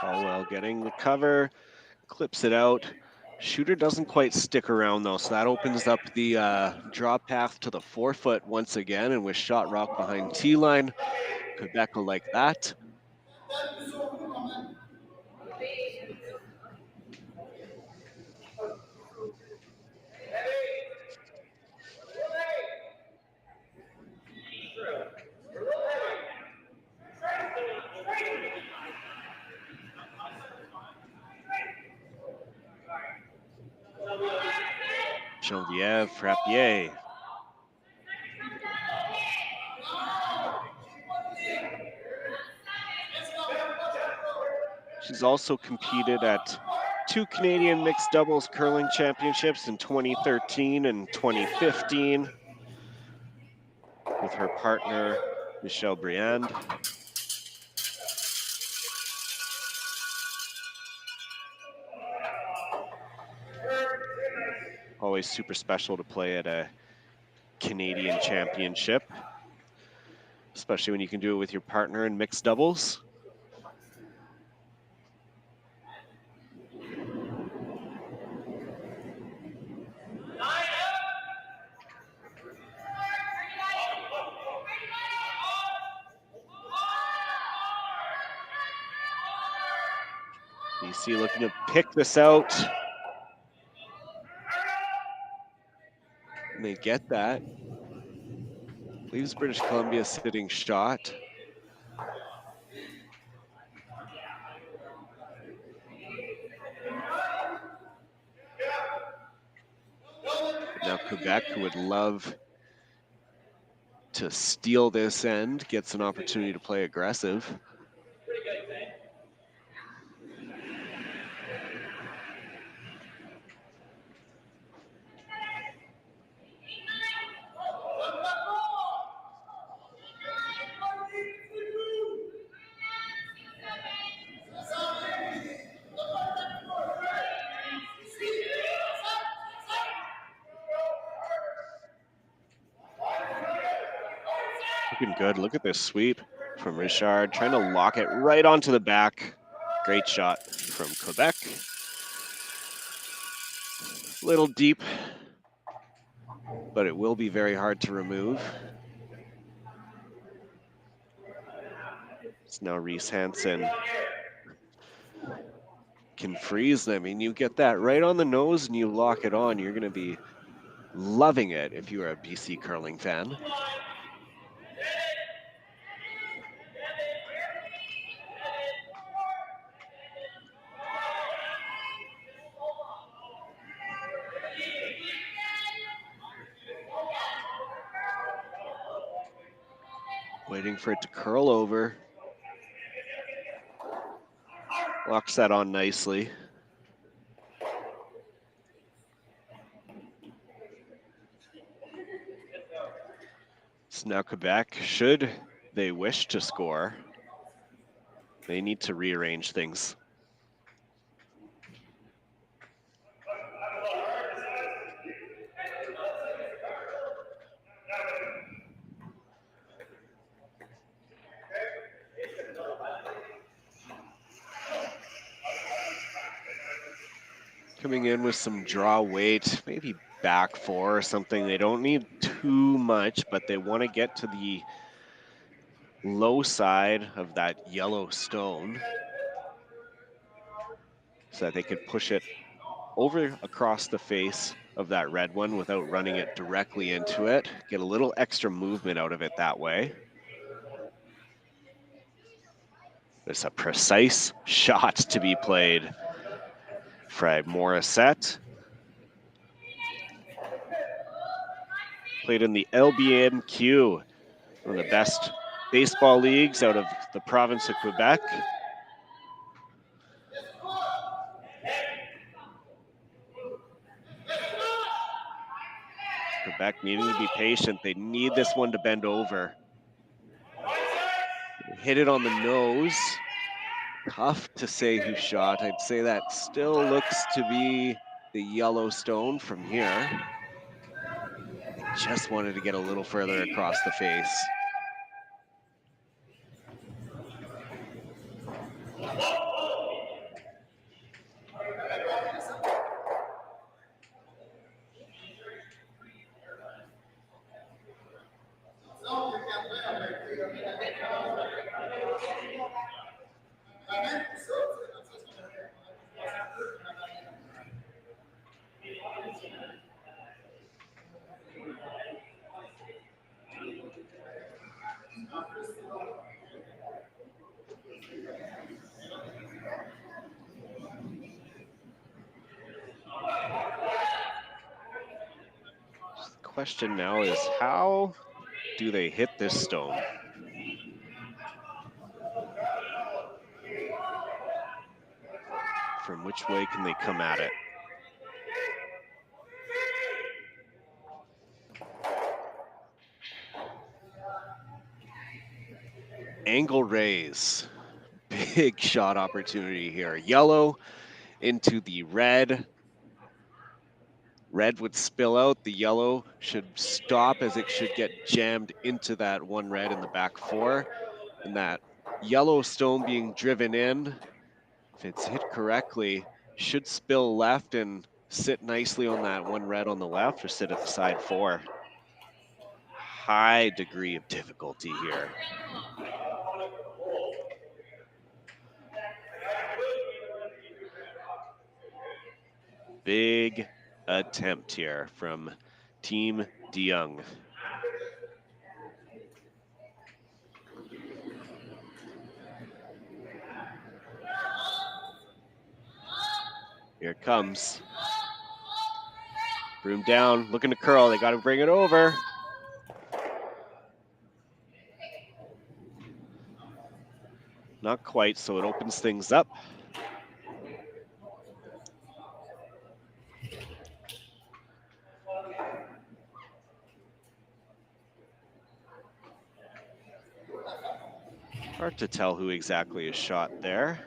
Caldwell getting the cover, clips it out. Shooter doesn't quite stick around though, so that opens up the draw path to the 4-foot once again, and with shot rock behind T-line, Quebec will like that. Geneviève Frappier. She's also competed at 2 Canadian mixed doubles curling championships in 2013 and 2015 with her partner, Michelle Briand. Always super special to play at a Canadian championship, especially when you can do it with your partner in mixed doubles. BC looking to pick this out. And they get that. Leaves British Columbia sitting shot. Now Quebec, who would love to steal this end, gets an opportunity to play aggressive. Looking good. Look at this sweep from Richard, trying to lock it right onto the back. Great shot from Quebec. Little deep, but it will be very hard to remove. It's now Reese Hansen can freeze them. I mean, you get that right on the nose and you lock it on. You're going to be loving it if you're a BC curling fan. Waiting for it to curl over. Locks that on nicely. So now Quebec, should they wish to score, they need to rearrange things. Coming in with some draw weight, maybe back four or something. They don't need too much, but they want to get to the low side of that yellow stone so that they could push it over across the face of that red one without running it directly into it. Get a little extra movement out of it that way. There's a precise shot to be played. Fred Morissette. Played in the LBMQ, one of the best baseball leagues out of the province of Quebec. Quebec needing to be patient. They need this one to bend over. Hit it on the nose. Tough to say who shot. I'd say that still looks to be the Yellowstone from here. Just wanted to get a little further across the face. The question now is, how do they hit this stone? From which way can they come at it? Angle raise. Big shot opportunity here. Yellow into the red. Red would spill out. The yellow should stop as it should get jammed into that one red in the back four. And that yellow stone being driven in, if it's hit correctly, should spill left and sit nicely on that one red on the left or sit at the side four. High degree of difficulty here. big attempt here from Team DeYoung. Here it comes. Broom down, looking to curl. They got to bring it over. Not quite, so it opens things up. Hard to tell who exactly is shot there.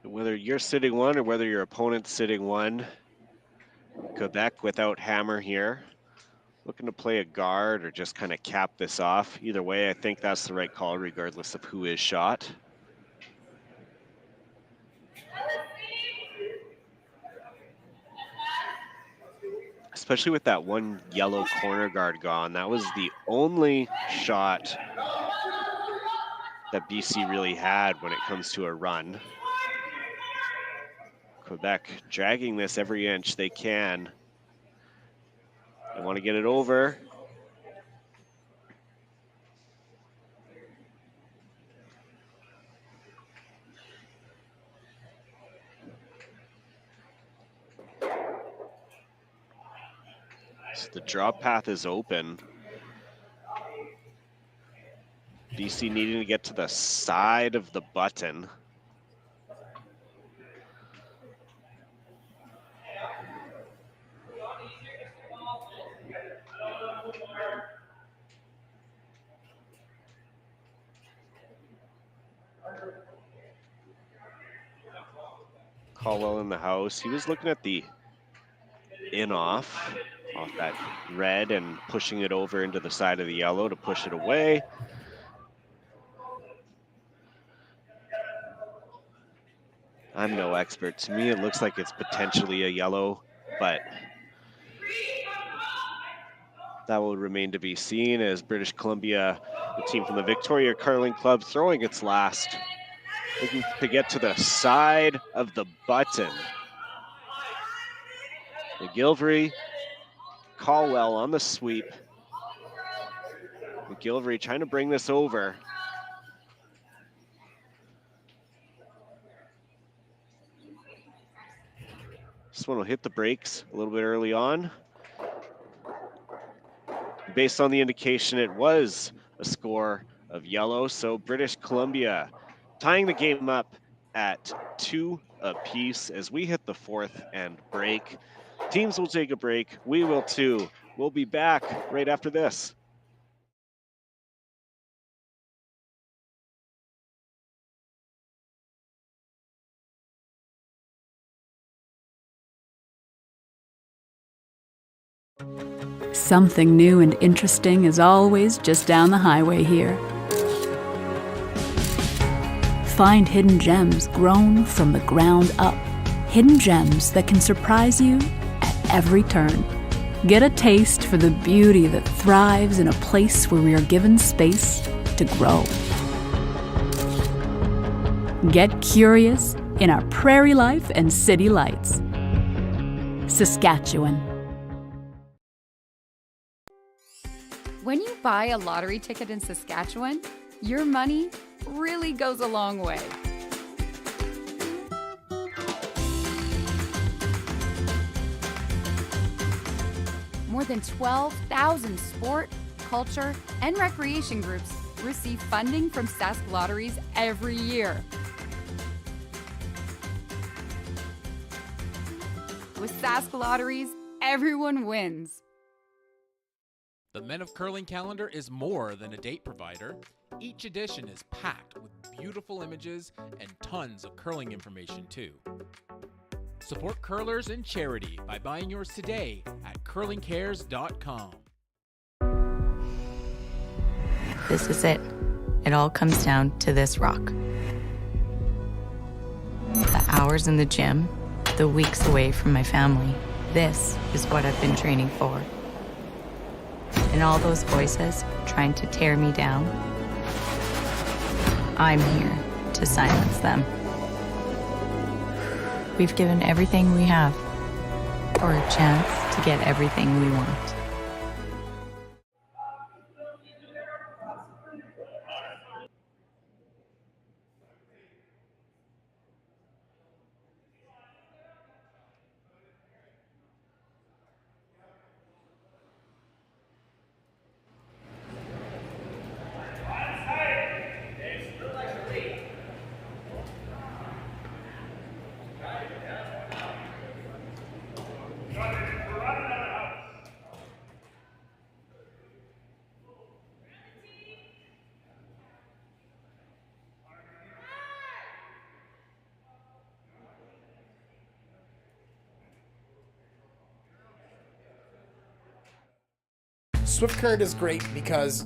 Whether you're sitting one or whether your opponent's sitting one, Quebec without Hammer here. Looking to play a guard or just kind of cap this off. Either way, I think that's the right call regardless of who is shot. Especially with that one yellow corner guard gone. That was the only shot that BC really had when it comes to a run. Quebec dragging this every inch they can. They want to get it over. So the drop path is open. BC needing to get to the side of the button. Caldwell in the house. He was looking at the off that red and pushing it over into the side of the yellow to push it away. I'm no expert. To me, it looks like it's potentially a yellow, but that will remain to be seen as British Columbia, the team from the Victoria Curling Club, throwing its last, looking to get to the side of the button. McGillivray, Caldwell on the sweep. McGillivray trying to bring this over. This one will hit the brakes a little bit early on. Based on the indication, it was a score of yellow, so British Columbia tying the game up at 2 apiece as we hit the fourth and break. Teams will take a break. We will too. We'll be back right after this. Something new and interesting is always just down the highway here. Find hidden gems grown from the ground up. Hidden gems that can surprise you at every turn. Get a taste for the beauty that thrives in a place where we are given space to grow. Get curious in our prairie life and city lights. Saskatchewan. When you buy a lottery ticket in Saskatchewan, your money really goes a long way. More than 12,000 sport, culture, and recreation groups receive funding from Sask Lotteries every year. With Sask Lotteries, everyone wins. The Men of Curling calendar is more than a date provider. Each edition is packed with beautiful images and tons of curling information too. Support curlers and charity by buying yours today at curlingcares.com. This is it. It all comes down to this rock. The hours in the gym, the weeks away from my family. This is what I've been training for. And all those voices trying to tear me down, I'm here to silence them. We've given everything we have for a chance to get everything we want. Swift Current is great because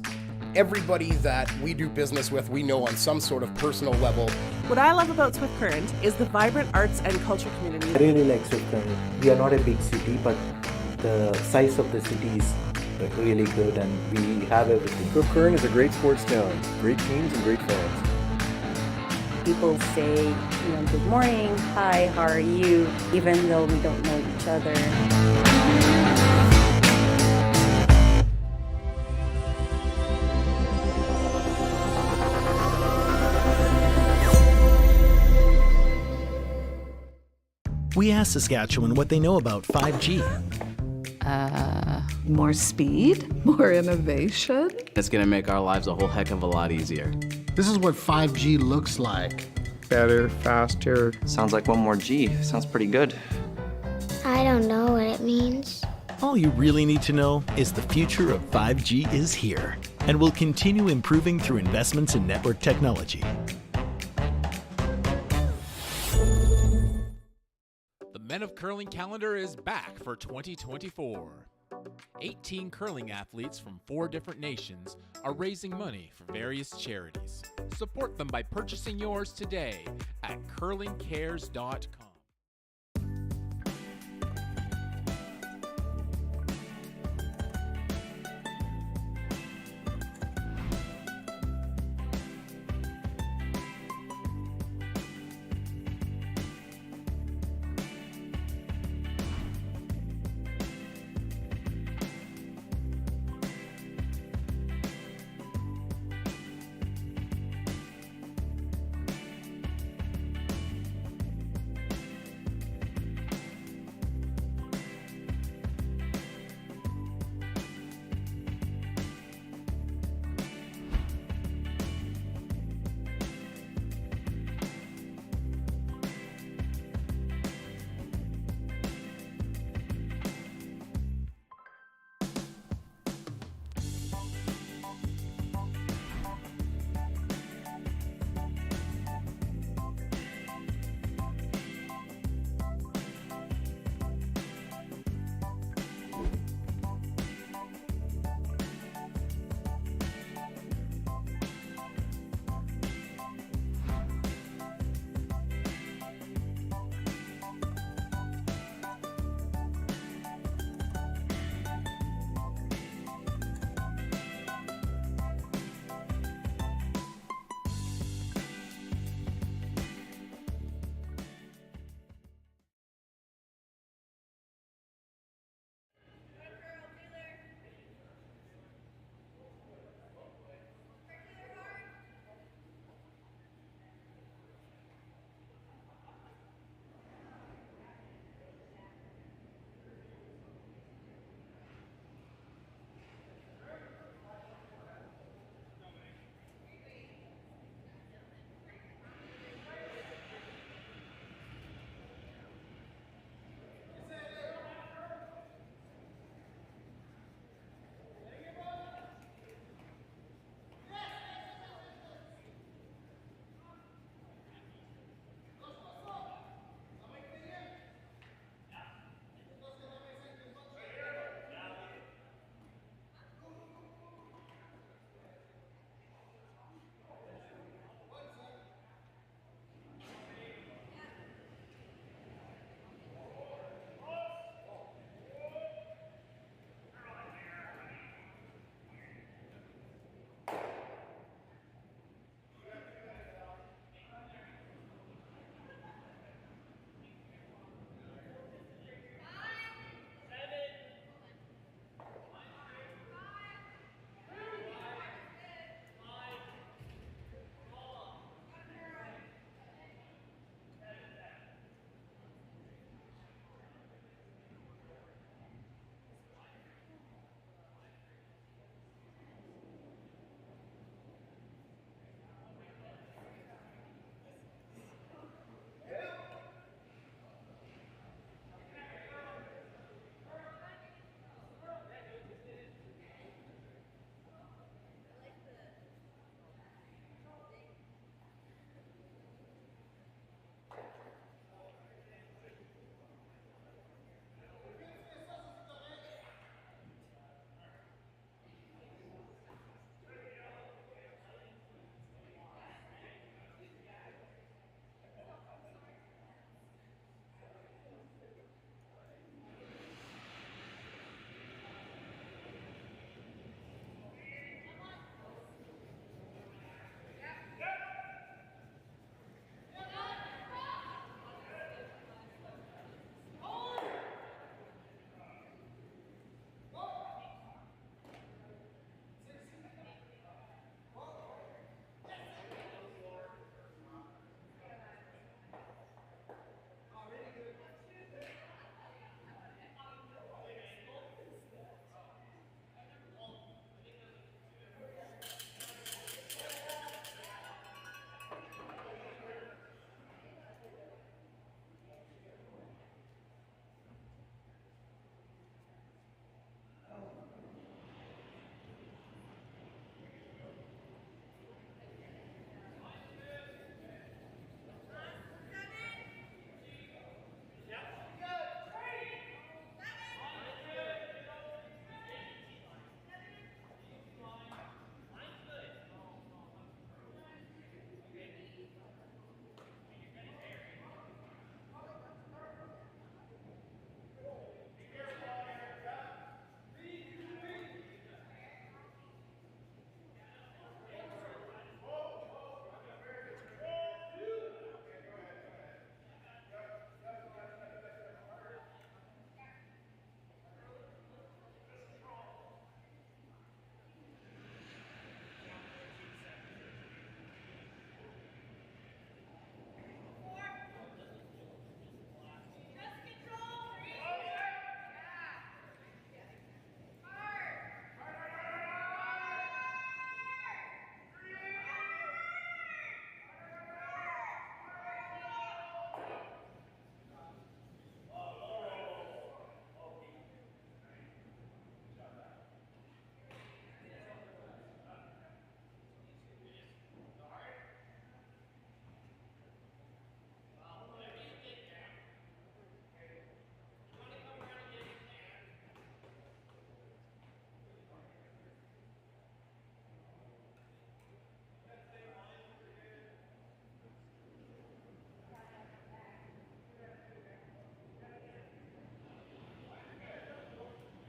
everybody that we do business with, we know on some sort of personal level. What I love about Swift Current is the vibrant arts and culture community. I really like Swift Current. We are not a big city, but the size of the city is really good and we have everything. Swift Current is a great sports town, great teams and great fans. People say, good morning, hi, how are you, even though we don't know each other. We asked Saskatchewan what they know about 5G. More speed, more innovation. It's gonna make our lives a whole heck of a lot easier. This is what 5G looks like. Better, faster. Sounds like one more G. Sounds pretty good. I don't know what it means. All you really need to know is the future of 5G is here and will continue improving through investments in network technology. The Men of Curling calendar is back for 2024. 18 curling athletes from 4 different nations are raising money for various charities. Support them by purchasing yours today at curlingcares.com.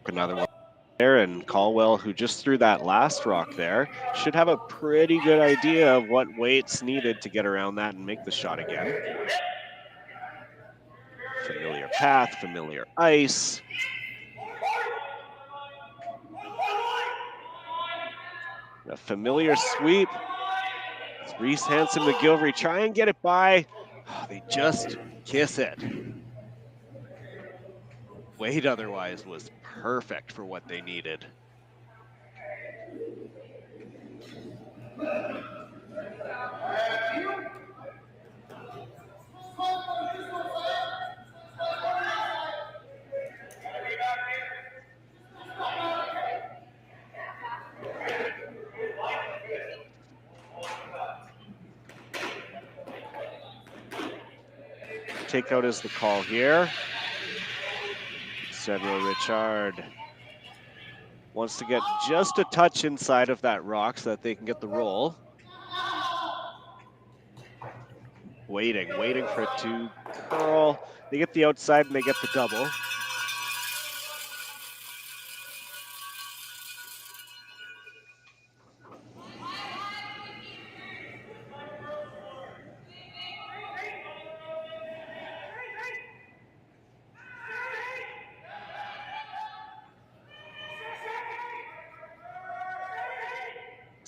Another one there, and Caldwell, who just threw that last rock there, should have a pretty good idea of what weight's needed to get around that and make the shot again. Familiar path, familiar ice. A familiar sweep. Reese Hansen, McGilvery try and get it by. Oh, they just kiss it. Weight otherwise was perfect for what they needed. Takeout is the call here. Cedro Richard wants to get just a touch inside of that rock so that they can get the roll. Waiting for it to curl. They get the outside and they get the double.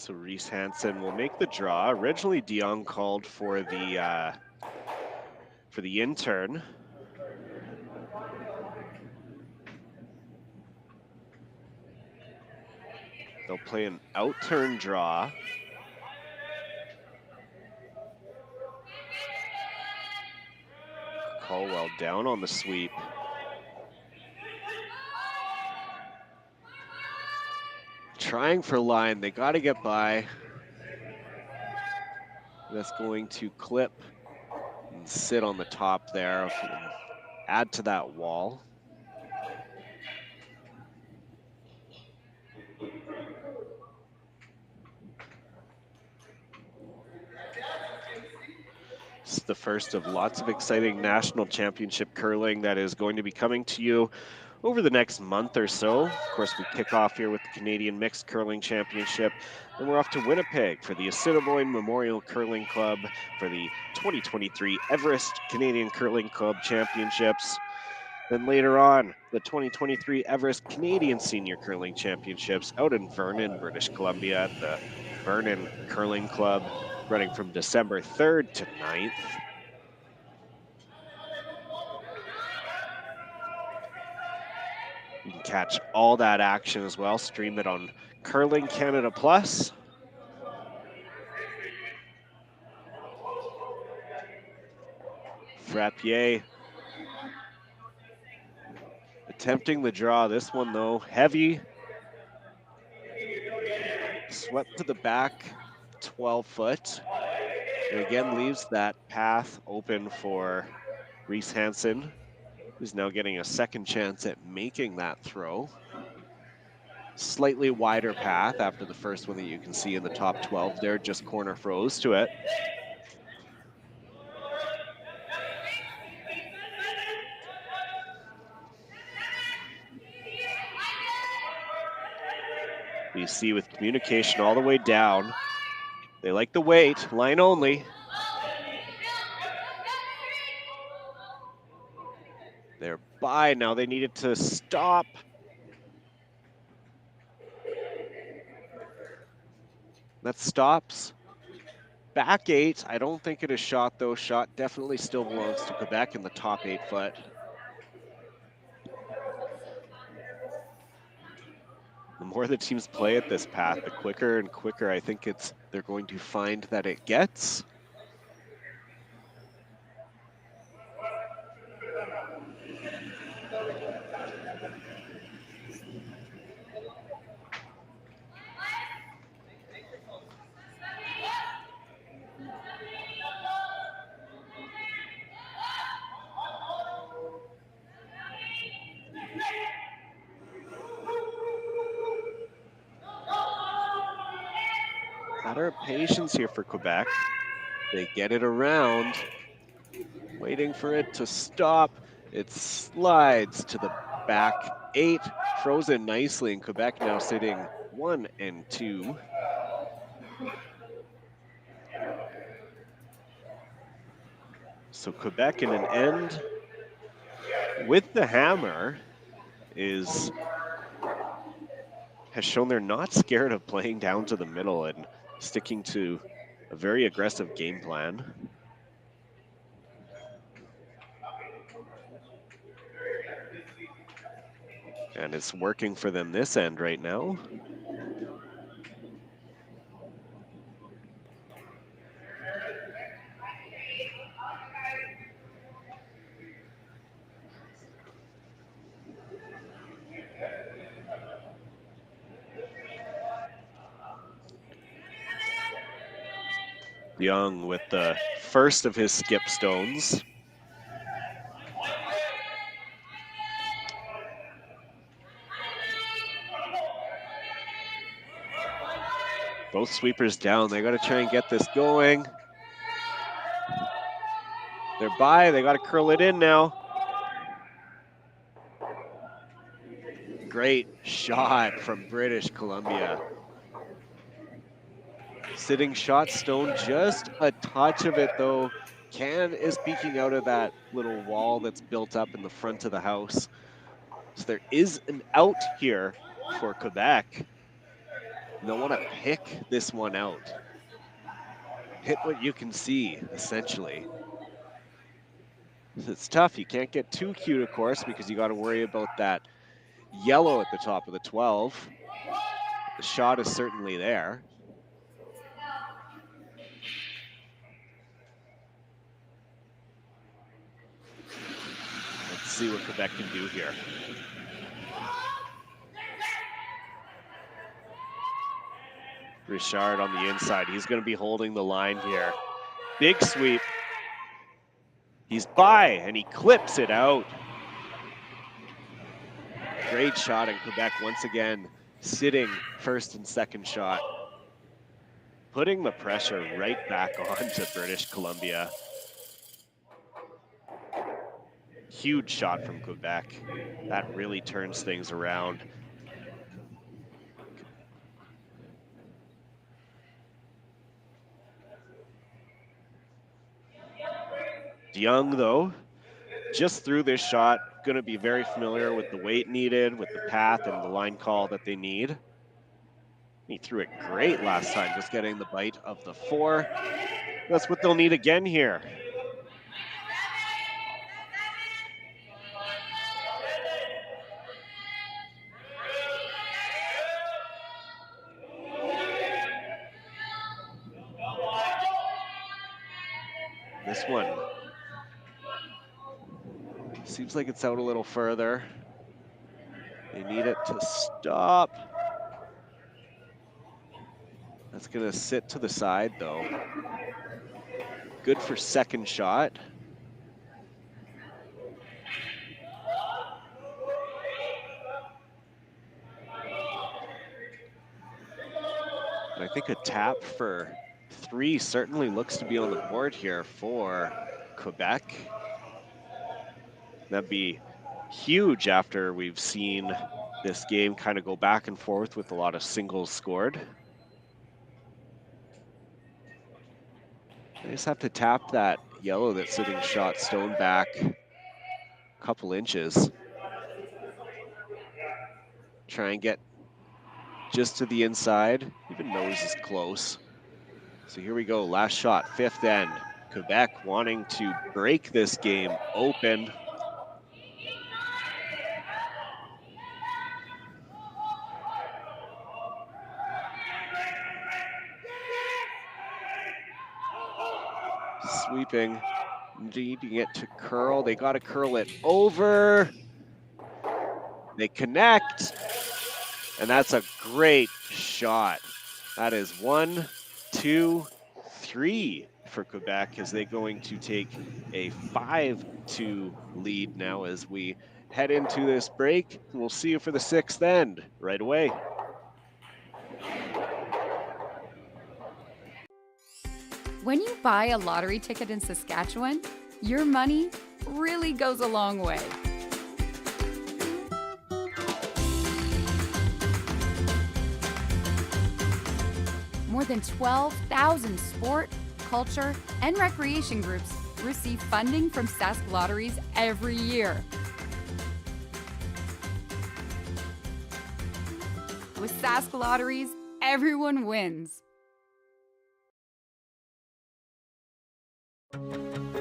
So Reese Hansen will make the draw. Originally, Dion called for the intern. They'll play an out-turn draw. Caldwell down on the sweep. Trying for line, they got to get by. That's going to clip and sit on the top there, add to that wall. It's the first of lots of exciting national championship curling that is going to be coming to you over the next month or so. Of course, we kick off here with the Canadian Mixed Curling Championship. Then we're off to Winnipeg for the Assiniboine Memorial Curling Club for the 2023 Everest Canadian Curling Club Championships. Then later on, the 2023 Everest Canadian Senior Curling Championships out in Vernon, British Columbia at the Vernon Curling Club, running from December 3rd to 9th. You can catch all that action as well, stream it on Curling Canada Plus. Frappier attempting the draw. This one though, heavy. Swept to the back, 12 foot. And again, leaves that path open for Reese Hansen, who's now getting a second chance at making that throw. Slightly wider path after the first one that you can see in the top 12 there, just corner froze to it. You see with communication all the way down, they like the weight, line only. They're by, now they needed to stop. That stops. Back 8, I don't think it is shot though. Shot definitely still belongs to Quebec in the top 8 foot. The more the teams play at this path, the quicker and quicker I think they're going to find that it gets. Matter of patience here for Quebec. They get it around, waiting for it to stop. It slides to the back 8, frozen nicely, and Quebec now sitting 1 and 2. So Quebec in an end with the hammer has shown they're not scared of playing down to the middle and sticking to a very aggressive game plan. And it's working for them this end right now. Young with the first of his skip stones. Both sweepers down. They got to try and get this going. They're by. They got to curl it in now. Great shot from British Columbia. Sitting shot stone, just a touch of it though. Can is peeking out of that little wall that's built up in the front of the house. So there is an out here for Quebec. They'll want to pick this one out. Hit what you can see, essentially. It's tough. You can't get too cute, of course, because you got to worry about that yellow at the top of the 12. The shot is certainly there. Let's see what Quebec can do here. Richard on the inside. He's going to be holding the line here. Big sweep. He's by, and he clips it out. Great shot, and Quebec once again sitting first and second shot. Putting the pressure right back on to British Columbia. Huge shot from Quebec. That really turns things around. Young, though, just threw this shot, going to be very familiar with the weight needed, with the path and the line call that they need. He threw it great last time, just getting the bite of the 4. That's what they'll need again here. This one seems like it's out a little further. They need it to stop. That's gonna sit to the side though. Good for second shot. And I think a tap for 3 certainly looks to be on the board here for Quebec. That'd be huge after we've seen this game kind of go back and forth with a lot of singles scored. They just have to tap that yellow that's sitting shot stone back a couple inches. Try and get just to the inside. Even nose is close. So here we go, last shot, 5th end. Quebec wanting to break this game open. Sweeping, needing it to curl. They got to curl it over. They connect, and that's a great shot. That is 1, 2, 3 for Quebec as they're going to take a 5-2 lead now as we head into this break. We'll see you for the 6th end right away. When you buy a lottery ticket in Saskatchewan, your money really goes a long way. More than 12,000 sport, culture, and recreation groups receive funding from Sask Lotteries every year. With Sask Lotteries, everyone wins.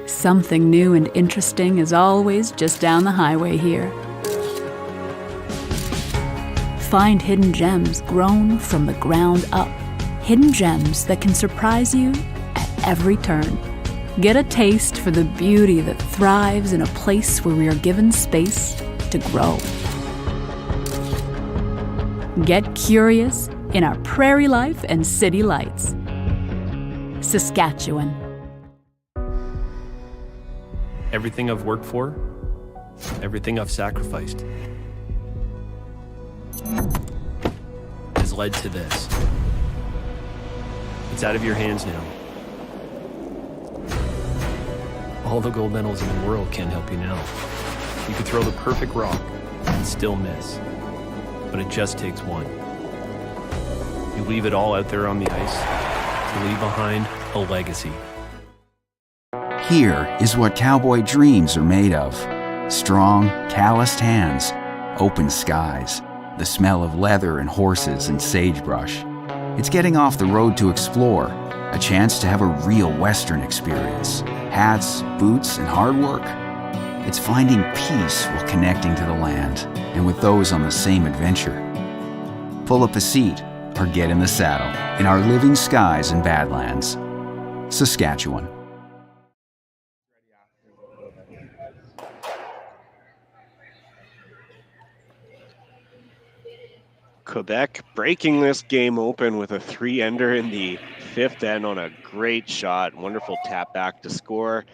Something new and interesting is always just down the highway here. Find hidden gems grown from the ground up. Hidden gems that can surprise you at every turn. Get a taste for the beauty that thrives in a place where we are given space to grow. Get curious in our prairie life and city lights. Saskatchewan. Everything I've worked for, everything I've sacrificed, has led to this. It's out of your hands now. All the gold medals in the world can't help you now. You could throw the perfect rock and still miss, but it just takes one. You leave it all out there on the ice to leave behind a legacy. Here is what cowboy dreams are made of. Strong, calloused hands, open skies, the smell of leather and horses and sagebrush. It's getting off the road to explore, a chance to have a real Western experience. Hats, boots, and hard work. It's finding peace while connecting to the land and with those on the same adventure. Pull up a seat or get in the saddle in our living skies and Badlands. Saskatchewan. Quebec breaking this game open with a 3-ender in the 5th end on a great shot. Wonderful tap back to score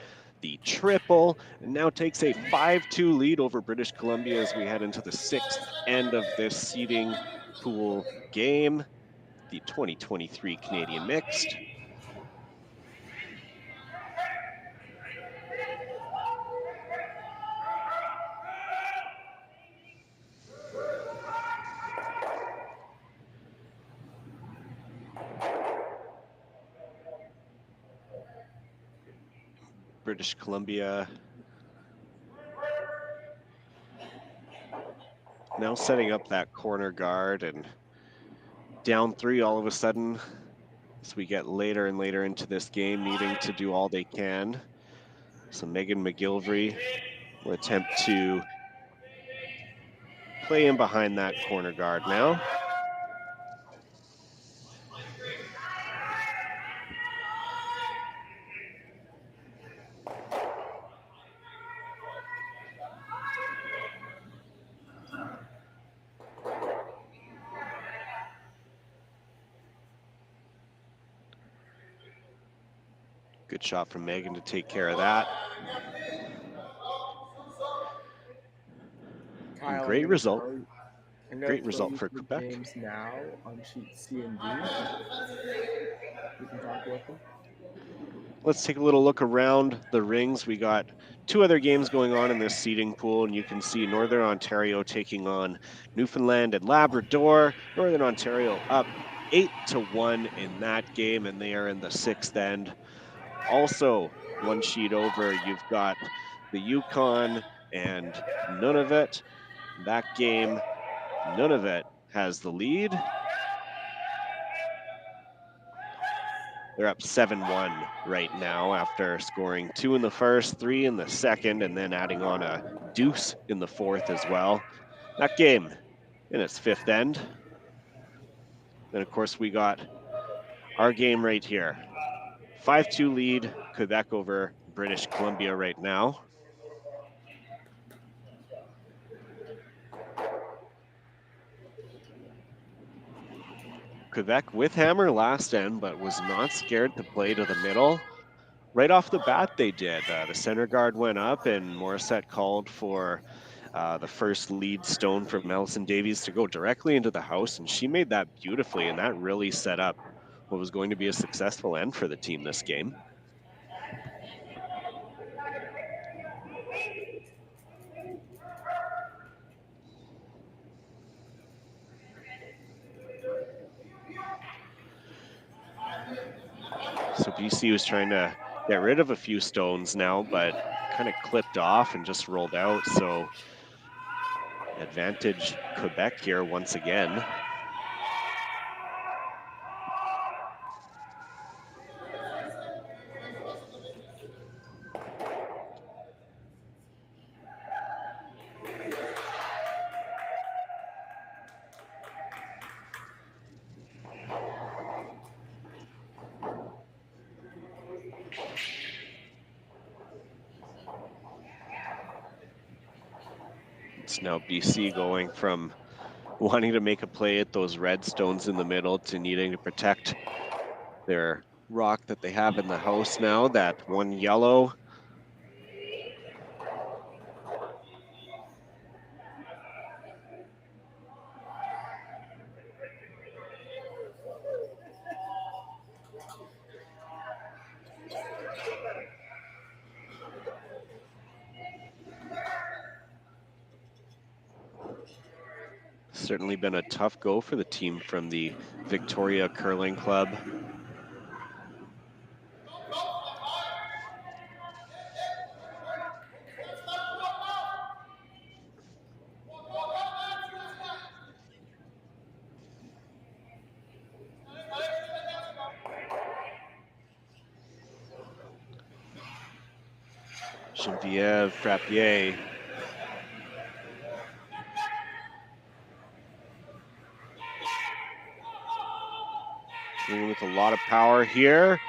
the triple, and now takes a 5-2 lead over British Columbia as we head into the 6th end of this seeding pool game, the 2023 Canadian Mixed. British Columbia now setting up that corner guard, and down 3 all of a sudden as we get later and later into this game, needing to do all they can. So Megan McGilvery will attempt to play in behind that corner guard now. Good shot from Megan to take care of that. Kyle, Great result. Great result for Quebec. Games now on sheet C and D. We can talk about them. Let's take a little look around the rings. We got 2 other games going on in this seeding pool, and you can see Northern Ontario taking on Newfoundland and Labrador. Northern Ontario up 8-1 in that game, and they are in the 6th end. Also, 1 sheet over, you've got the Yukon and Nunavut. That game, Nunavut has the lead. They're up 7-1 right now after scoring 2 in the first, 3 in the second, and then adding on a deuce in the 4th as well. That game in its 5th end. Then, of course, we got our game right here. 5-2 lead, Quebec over British Columbia right now. Quebec with hammer last end, but was not scared to play to the middle. Right off the bat, they did. The center guard went up, and Morissette called for the first lead stone from Allison Davies to go directly into the house, and she made that beautifully, and that really set up what was going to be a successful end for the team this game. BC was trying to get rid of a few stones now, but kind of clipped off and just rolled out. So advantage Quebec here once again. It's now BC going from wanting to make a play at those red stones in the middle to needing to protect their rock that they have in the house now, that one yellow. Certainly been a tough go for the team from the Victoria Curling Club. Geneviève Frappier. With a lot of power here.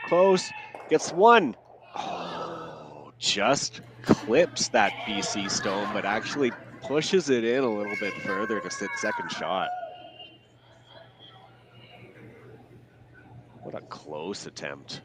Close, gets one. Oh, just clips that BC stone, but actually pushes it in a little bit further to sit second shot. What a close attempt.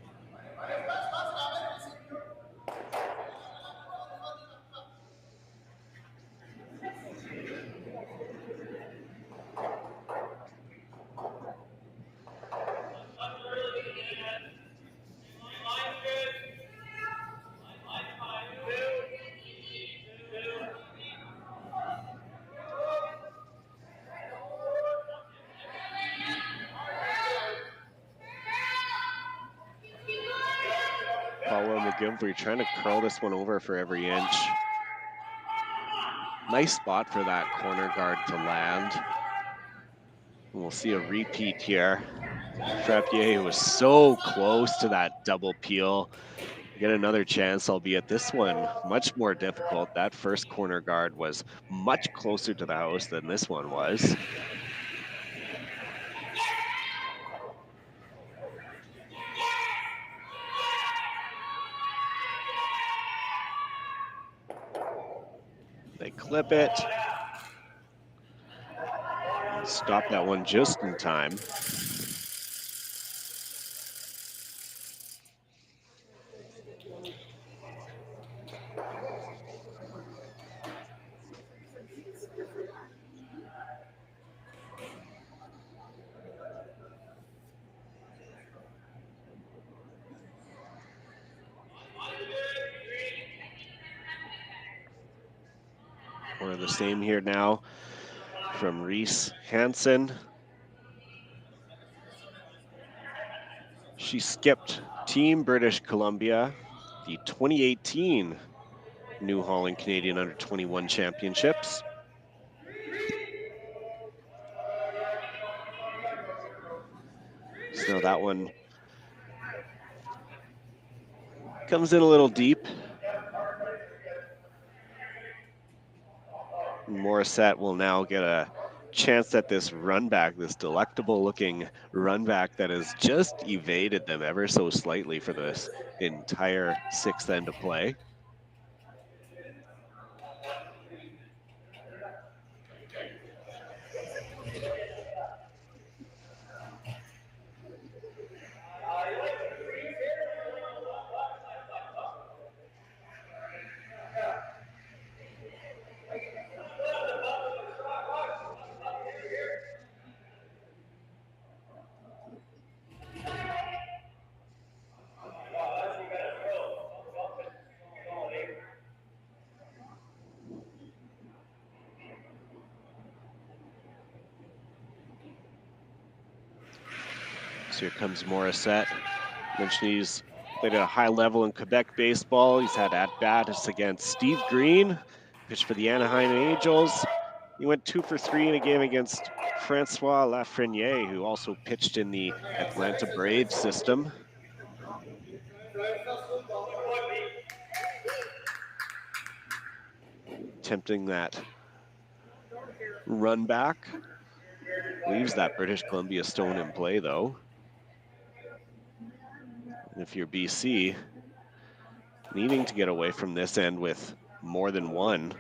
Paula McGilvery trying to curl this one over for every inch. Nice spot for that corner guard to land. And we'll see a repeat here. Frappier was so close to that double peel. Get another chance, albeit this one much more difficult. That first corner guard was much closer to the house than this one was. They clip it. Stop that one just in time. We're the same here now from Reese Hansen. She skipped Team British Columbia, the 2018 New Holland Canadian Under-21 Championships. So that one comes in a little deep. Morissette will now get a chance at this run back, this delectable looking run back that has just evaded them ever so slightly for this entire sixth end of play. So here comes Morissette Mentioned he's played at a high level in Quebec baseball. He's had at-bats against Steve Green, pitched for the Anaheim Angels. He went 2 for 3 in a game against Francois Lafreniere, who also pitched in the Atlanta Braves system. Attempting that run back. Leaves that British Columbia stone in play, though. And if you're BC, needing to get away from this end with more than one.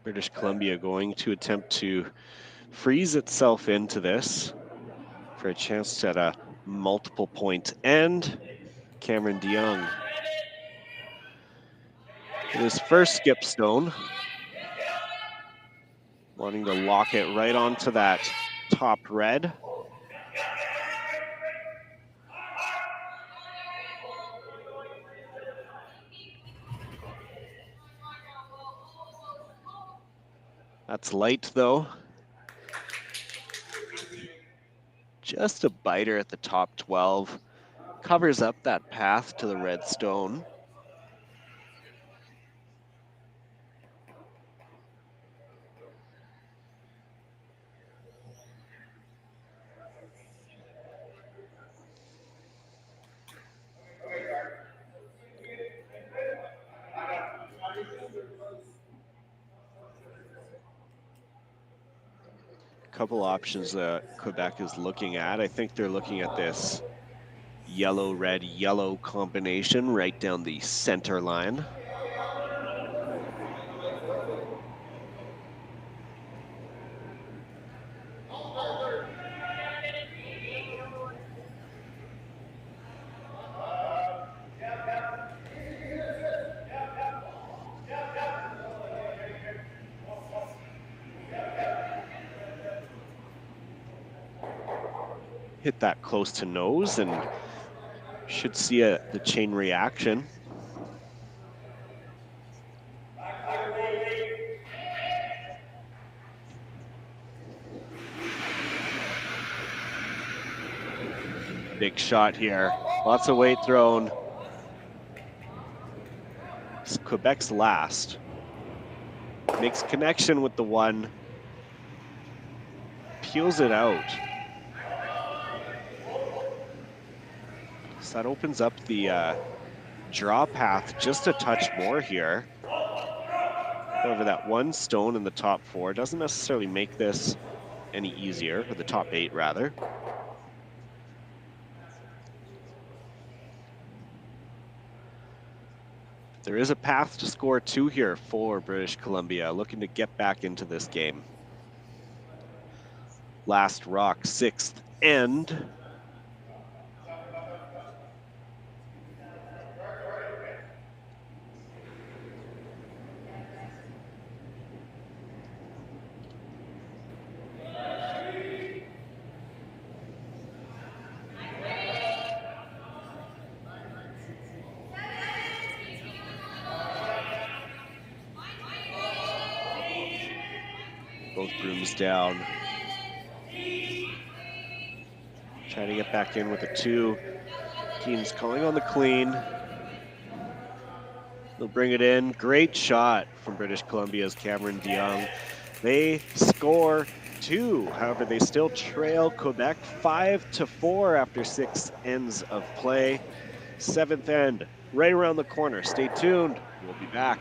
British Columbia going to attempt to freeze itself into this for a chance at a multiple point end. Cameron DeYoung. His first skip stone. Wanting to lock it right onto that top red. That's light though. Just a biter at the top 12. Covers up that path to the red stone. Couple options that Quebec is looking at. I think they're looking at this yellow, red, yellow combination right down the center line. Hit that close to nose and should see the chain reaction. Big shot here, lots of weight thrown. It's Quebec's last. Makes connection with the one, peels it out. That opens up the draw path just a touch more here. However, that one stone in the top 4 doesn't necessarily make this any easier, or the top 8 rather. There is a path to score 2 here for British Columbia, looking to get back into this game. Last rock, 6th end. Both brooms down. Trying to get back in with a 2. Team's calling on the clean. They'll bring it in. Great shot from British Columbia's Cameron DeYoung. They score 2. However, they still trail Quebec 5-4 after 6 ends of play. 7th end, right around the corner. Stay tuned. We'll be back.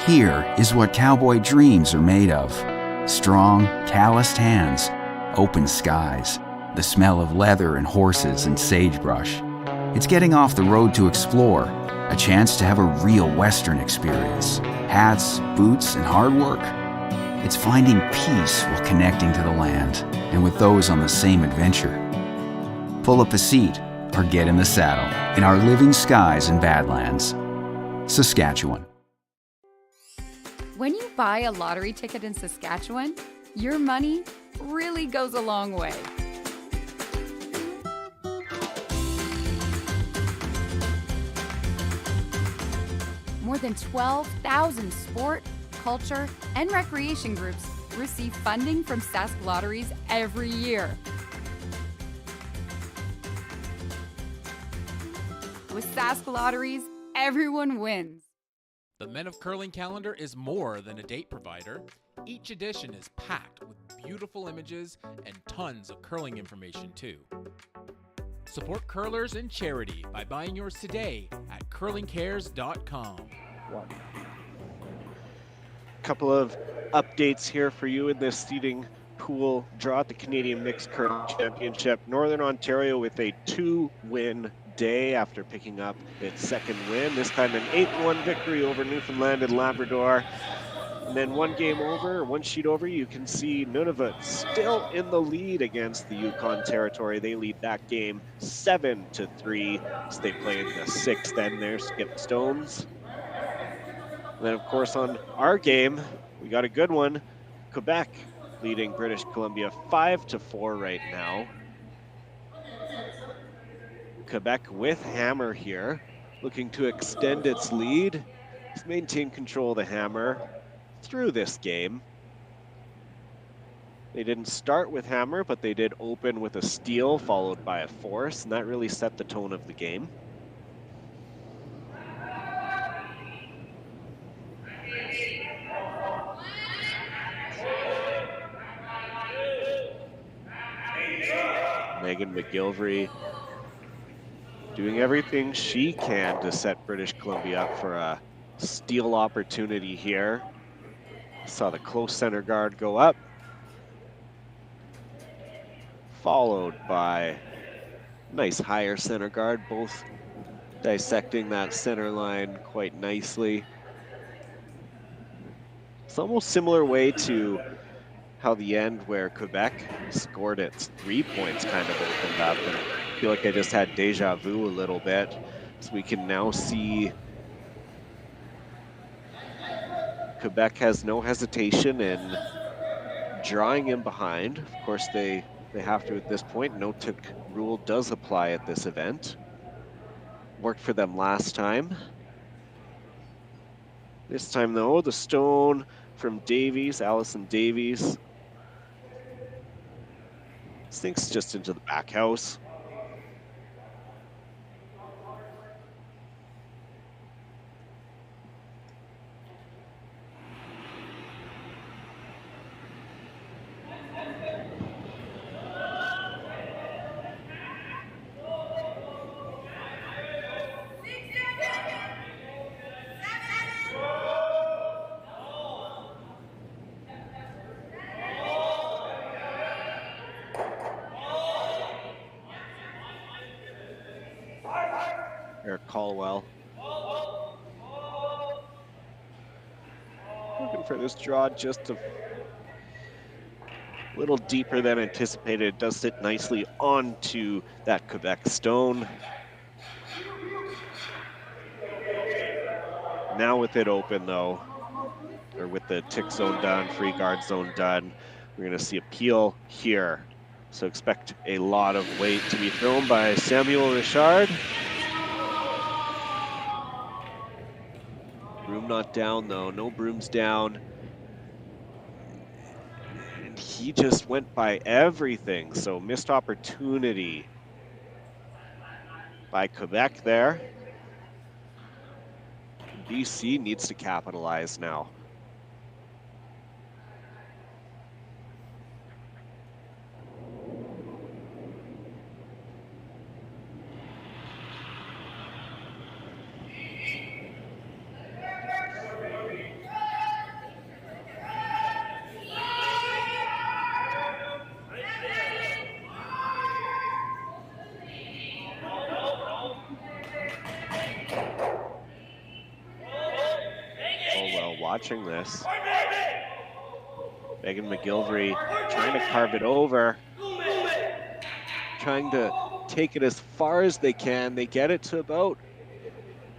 Here is what cowboy dreams are made of. Strong, calloused hands, open skies, the smell of leather and horses and sagebrush. It's getting off the road to explore, a chance to have a real Western experience. Hats, boots, and hard work. It's finding peace while connecting to the land and with those on the same adventure. Pull up a seat or get in the saddle in our living skies and Badlands, Saskatchewan. When you buy a lottery ticket in Saskatchewan, your money really goes a long way. More than 12,000 sport, culture, and recreation groups receive funding from Sask Lotteries every year. With Sask Lotteries, everyone wins. The Men of Curling calendar is more than a date provider. Each edition is packed with beautiful images and tons of curling information too. Support curlers and charity by buying yours today at curlingcares.com. Couple of updates here for you in this seeding pool draw at the Canadian Mixed Curling Championship. Northern Ontario with a 2-win day after picking up its second win, this time an 8-1 victory over Newfoundland and Labrador. And then one sheet over, you can see Nunavut still in the lead against the Yukon Territory. They lead that game 7-3 as they play in the 6th end there, Skip Stones. And then of course on our game, we got a good one. Quebec leading British Columbia 5-4 right now. Quebec with Hammer here, looking to extend its lead. It's maintained control of the Hammer through this game. They didn't start with Hammer, but they did open with a steal followed by a force, and that really set the tone of the game. Megan McGilvery doing everything she can to set British Columbia up for a steal opportunity here. Saw the close center guard go up, followed by nice higher center guard, both dissecting that center line quite nicely. It's almost similar way to how the end where Quebec scored its 3 points kind of opened up. And I feel like I just had deja vu a little bit. So we can now see Quebec has no hesitation in drawing in behind. Of course, they have to at this point. No-tick rule does apply at this event. Worked for them last time. This time, though, the stone from Davies, Allison Davies, sinks just into the back house. Eric Caldwell looking for this draw just a little deeper than anticipated. It does sit nicely onto that Quebec stone. Now with it open though, or with the tick zone done, free guard zone done, we're gonna see a peel here. So expect a lot of weight to be thrown by Samuel Richard. Broom not down though, no brooms down. And he just went by everything, so missed opportunity by Quebec there. BC needs to capitalize now. watching this. Megan McGilvery trying to carve it over. Trying to take it as far as they can. They get it to about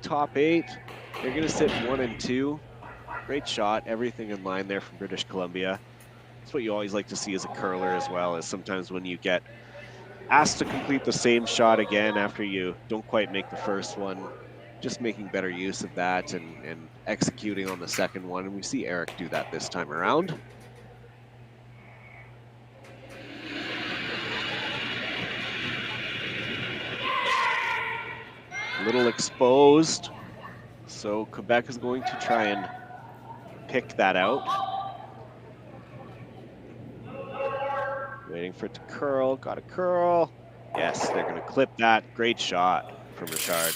top 8. They're going to sit 1 and 2. Great shot. Everything in line there from British Columbia. That's what you always like to see as a curler as well, is sometimes when you get asked to complete the same shot again after you don't quite make the first one, just making better use of that and executing on the second one. And we see Eric do that this time around. A little exposed. So Quebec is going to try and pick that out. Waiting for it to curl, got a curl. Yes, they're gonna clip that. Great shot from Richard.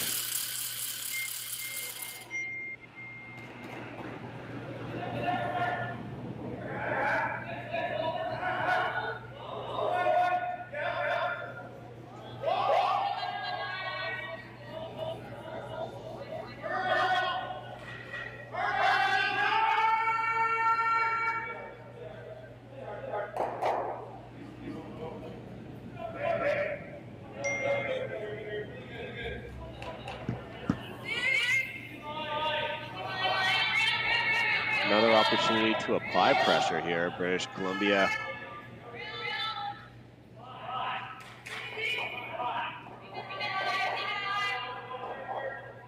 Another opportunity to apply pressure here, British Columbia.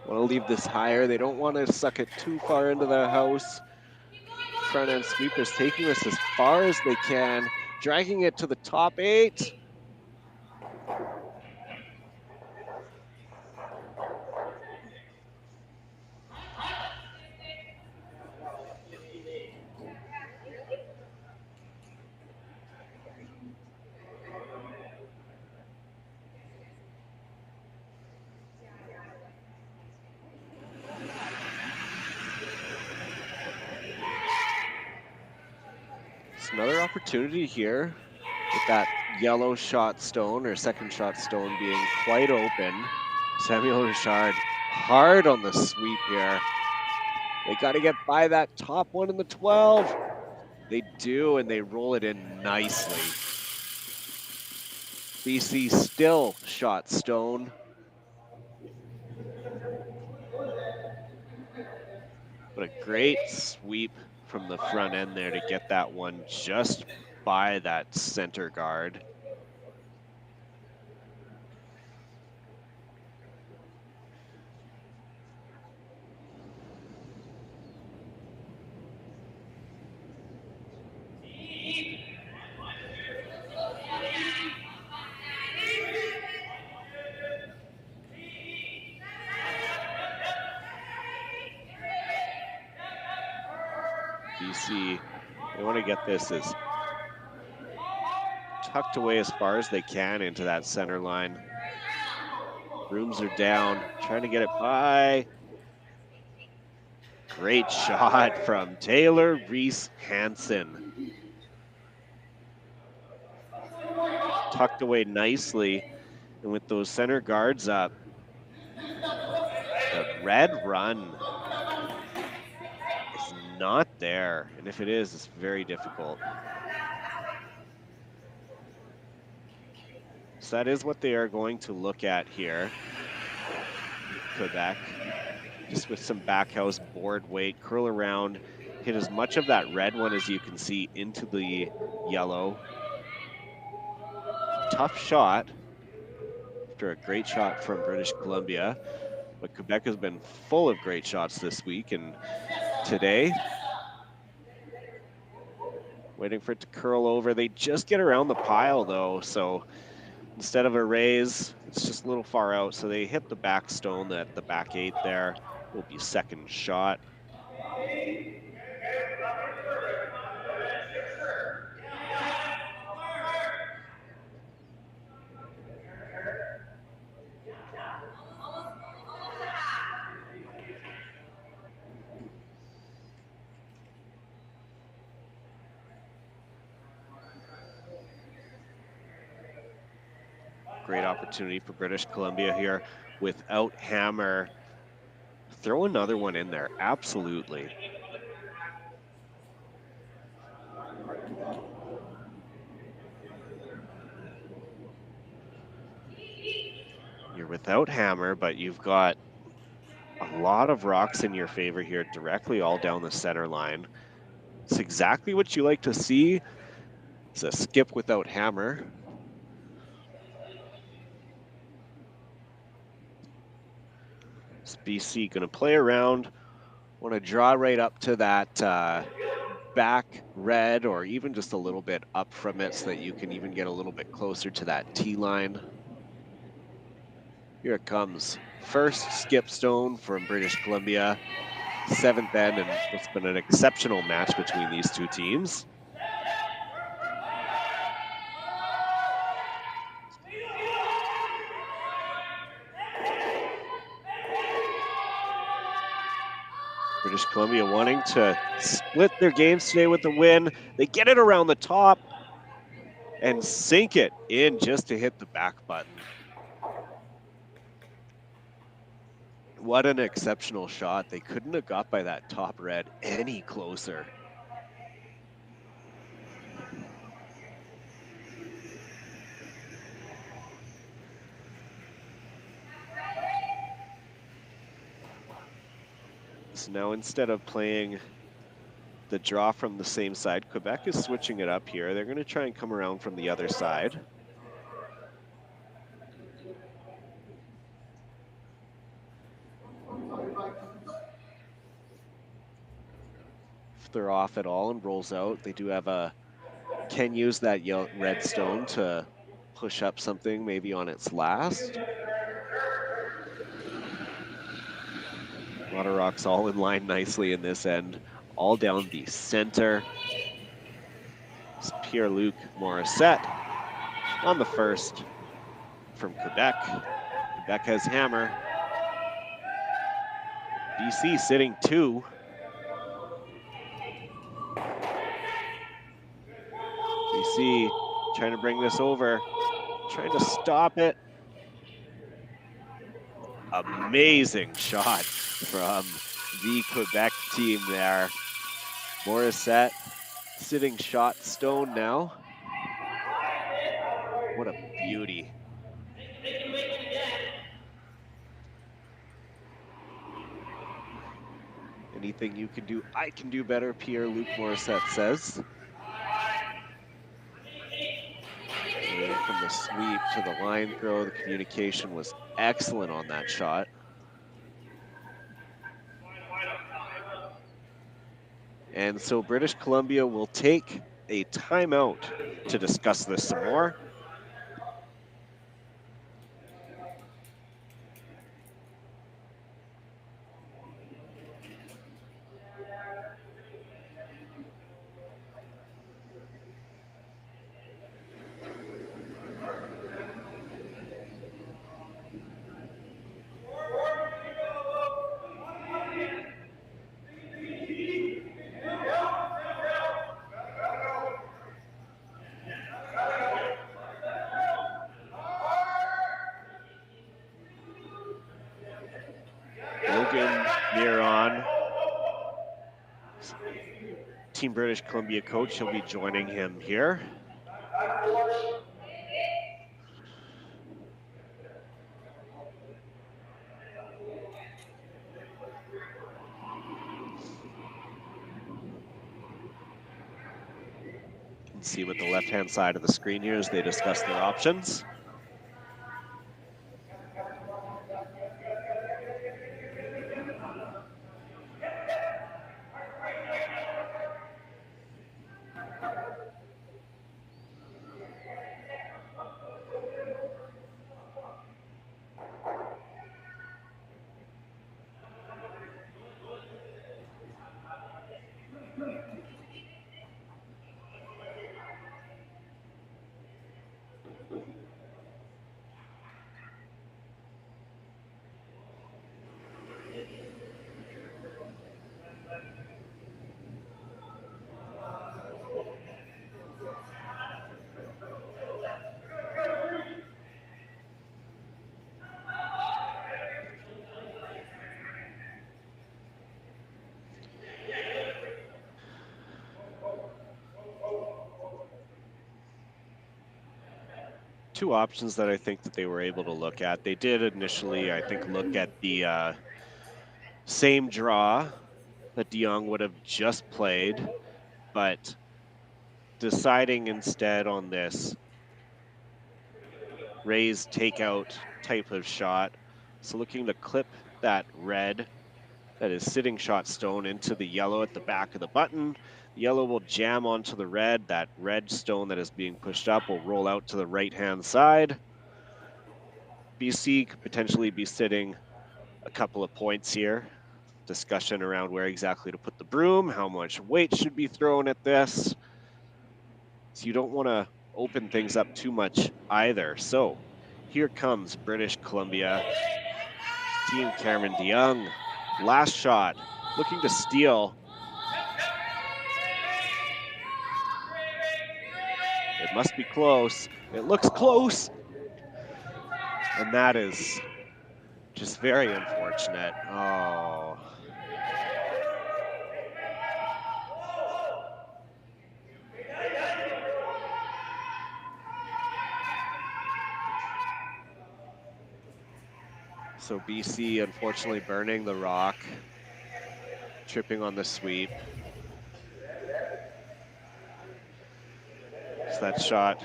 Want to leave this higher. They don't want to suck it too far into the house. Front end sweepers taking this as far as they can, dragging it to the top 8. Another opportunity here with that yellow shot stone or second shot stone being quite open. Samuel Richard hard on the sweep here. They got to get by that top one in the 12. They do, and they roll it in nicely. BC still shot stone. But a great sweep from the front end there to get that one just by that center guard. BC, they want to get this as tucked away as far as they can into that center line. Rooms are down, trying to get it by. Great shot from Taylor Reese Hansen. Tucked away nicely, and with those center guards up, the red run is not there, and if it is, it's very difficult. So that is what they are going to look at here, Quebec. Just with some back house board weight, curl around, hit as much of that red one as you can see into the yellow. Tough shot after a great shot from British Columbia, but Quebec has been full of great shots this week and today. Waiting for it to curl over. They just get around the pile though, so instead of a raise, it's just a little far out, so they hit the back stone at the back 8 there. Will be second shot. Great opportunity for British Columbia here without Hammer. Throw another one in there, absolutely. You're without hammer, but you've got a lot of rocks in your favor here, directly all down the center line. It's exactly what you like to see. It's a skip without hammer. It's BC going to play around. Want to draw right up to that back red, or even just a little bit up from it so that you can even get a little bit closer to that T line. Here it comes. First skip stone from British Columbia. 7th end, and it's been an exceptional match between these two teams. British Columbia wanting to split their games today with the win. They get it around the top and sink it in just to hit the back button. What an exceptional shot. They couldn't have got by that top red any closer. So now instead of playing the draw from the same side, Quebec is switching it up here. They're going to try and come around from the other side. If they're off at all and rolls out, they do have can use that red stone to push up something maybe on its last. A lot of rocks all in line nicely in this end, all down the center. It's Pierre-Luc Morissette on the first from Quebec. Quebec has hammer. BC sitting 2. BC trying to bring this over, trying to stop it. Amazing shot from the Quebec team there. Morissette sitting shot stone now. What a beauty. Anything you can do, I can do better, Pierre-Luc Morissette says. And from the sweep to the line throw, the communication was excellent on that shot. And so British Columbia will take a timeout to discuss this some more. Team British Columbia coach, he'll be joining him here. You can see with the left-hand side of the screen here as they discuss their options. two options that I think that they were able to look at. They did initially, I think, look at the same draw that DeYoung would have just played, but deciding instead on this raise takeout type of shot. So looking to clip that red that is sitting shot stone into the yellow at the back of the button. The yellow will jam onto the red. That red stone that is being pushed up will roll out to the right-hand side. BC could potentially be sitting a couple of points here. Discussion around where exactly to put the broom, how much weight should be thrown at this. So you don't want to open things up too much either. So here comes British Columbia. Team Cameron DeYoung. Last shot, looking to steal. It must be close. It looks close. And that is just very unfortunate. Oh. So BC unfortunately burning the rock, tripping on the sweep. So that shot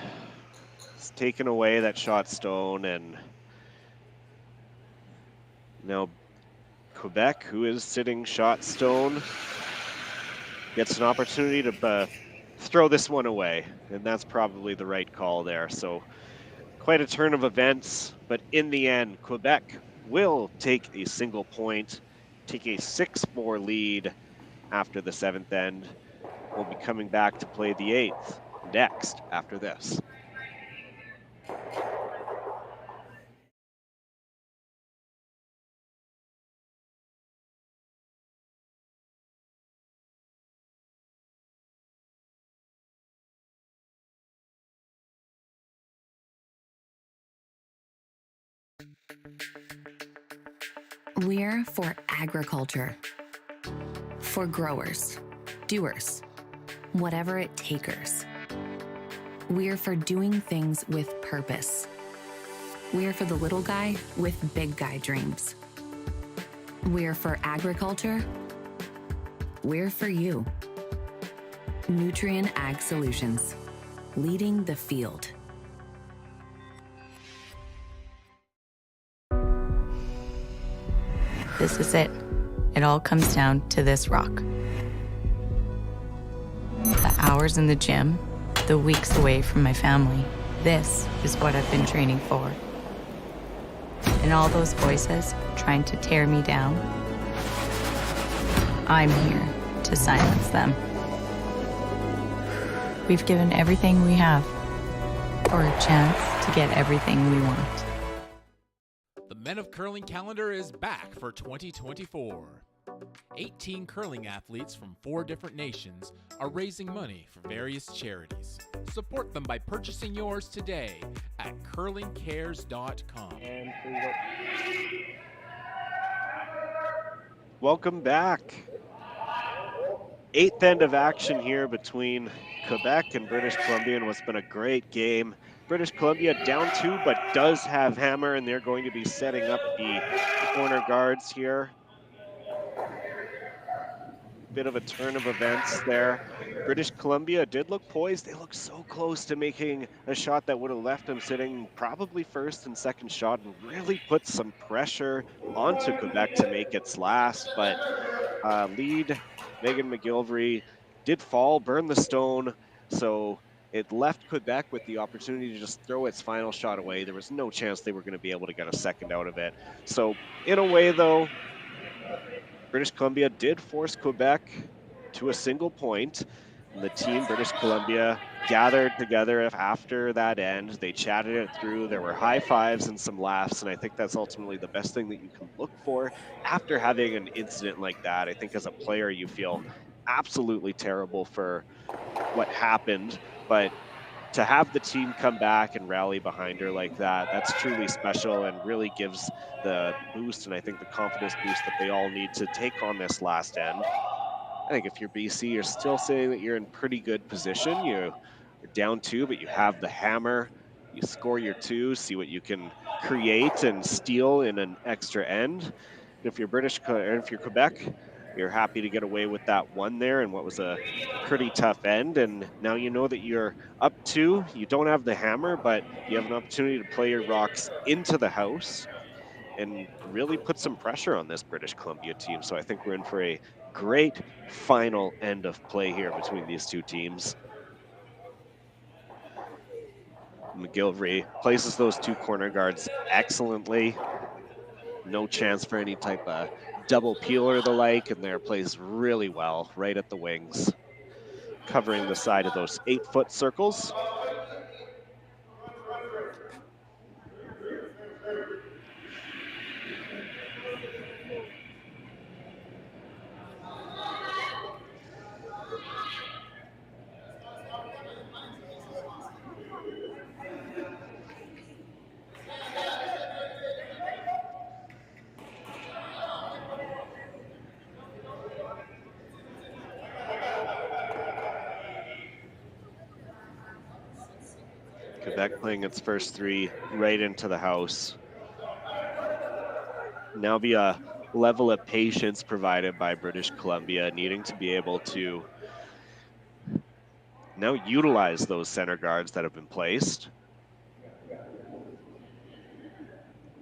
is taken away, that shot stone, and now Quebec, who is sitting shot stone, gets an opportunity to throw this one away, and that's probably the right call there. So quite a turn of events, but in the end, Quebec will take a single point, take a 6-4 lead after the 7th end. We'll be coming back to play the 8th next after this. We're for agriculture, for growers, doers, whatever it takers. We're for doing things with purpose. We're for the little guy with big guy dreams. We're for agriculture. We're for you. Nutrien Ag Solutions, leading the field. This is it. It all comes down to this rock. The hours in the gym, the weeks away from my family. This is what I've been training for. And all those voices trying to tear me down, I'm here to silence them. We've given everything we have for a chance to get everything we want. The Men of Curling calendar is back for 2024. 18 curling athletes from 4 different nations are raising money for various charities. Support them by purchasing yours today at curlingcares.com. Welcome back. 8th end of action here between Quebec and British Columbia, and what's been a great game. British Columbia down 2, but does have Hammer, and they're going to be setting up the corner guards here. Bit of a turn of events there. British Columbia did look poised. They looked so close to making a shot that would have left them sitting probably first and second shot, and really put some pressure onto Quebec to make its last. But lead Megan McGilvery did fall, burn the stone, so it left Quebec with the opportunity to just throw its final shot away. There was no chance they were going to be able to get a second out of it. So in a way, though, British Columbia did force Quebec to a single point. And the team, British Columbia, gathered together after that end. They chatted it through. There were high fives and some laughs, and I think that's ultimately the best thing that you can look for after having an incident like that. I think as a player, you feel absolutely terrible for what happened, but to have the team come back and rally behind her like that, that's truly special and really gives the boost, and I think the confidence boost that they all need to take on this last end. I think if you're BC, you're still saying that you're in pretty good position. You're down 2, but you have the Hammer. You score your 2, see what you can create and steal in an extra end. If you're if you're Quebec, you're happy to get away with that 1 there and what was a pretty tough end. And now you know that you're up 2. You don't have the hammer, but you have an opportunity to play your rocks into the house and really put some pressure on this British Columbia team. So I think we're in for a great final end of play here between these two teams. McGillivray places those 2 corner guards excellently. No chance for any type of double peel or the like, and there plays really well right at the wings, covering the side of those 8-foot circles. Quebec playing its first 3 right into the house. Now be a level of patience provided by British Columbia, needing to be able to now utilize those center guards that have been placed.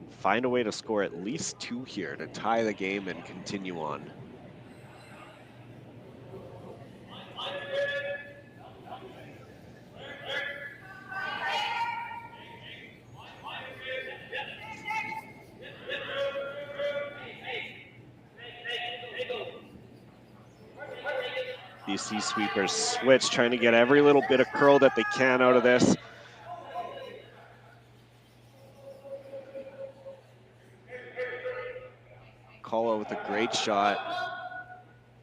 Find a way to score at least 2 here to tie the game and continue on. BC sweepers switch, trying to get every little bit of curl that they can out of this. Caldwell with a great shot,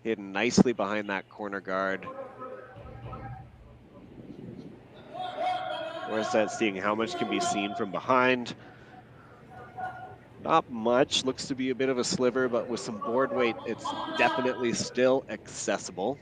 hidden nicely behind that corner guard. Where's that, seeing how much can be seen from behind? Not much, looks to be a bit of a sliver, but with some board weight, it's definitely still accessible.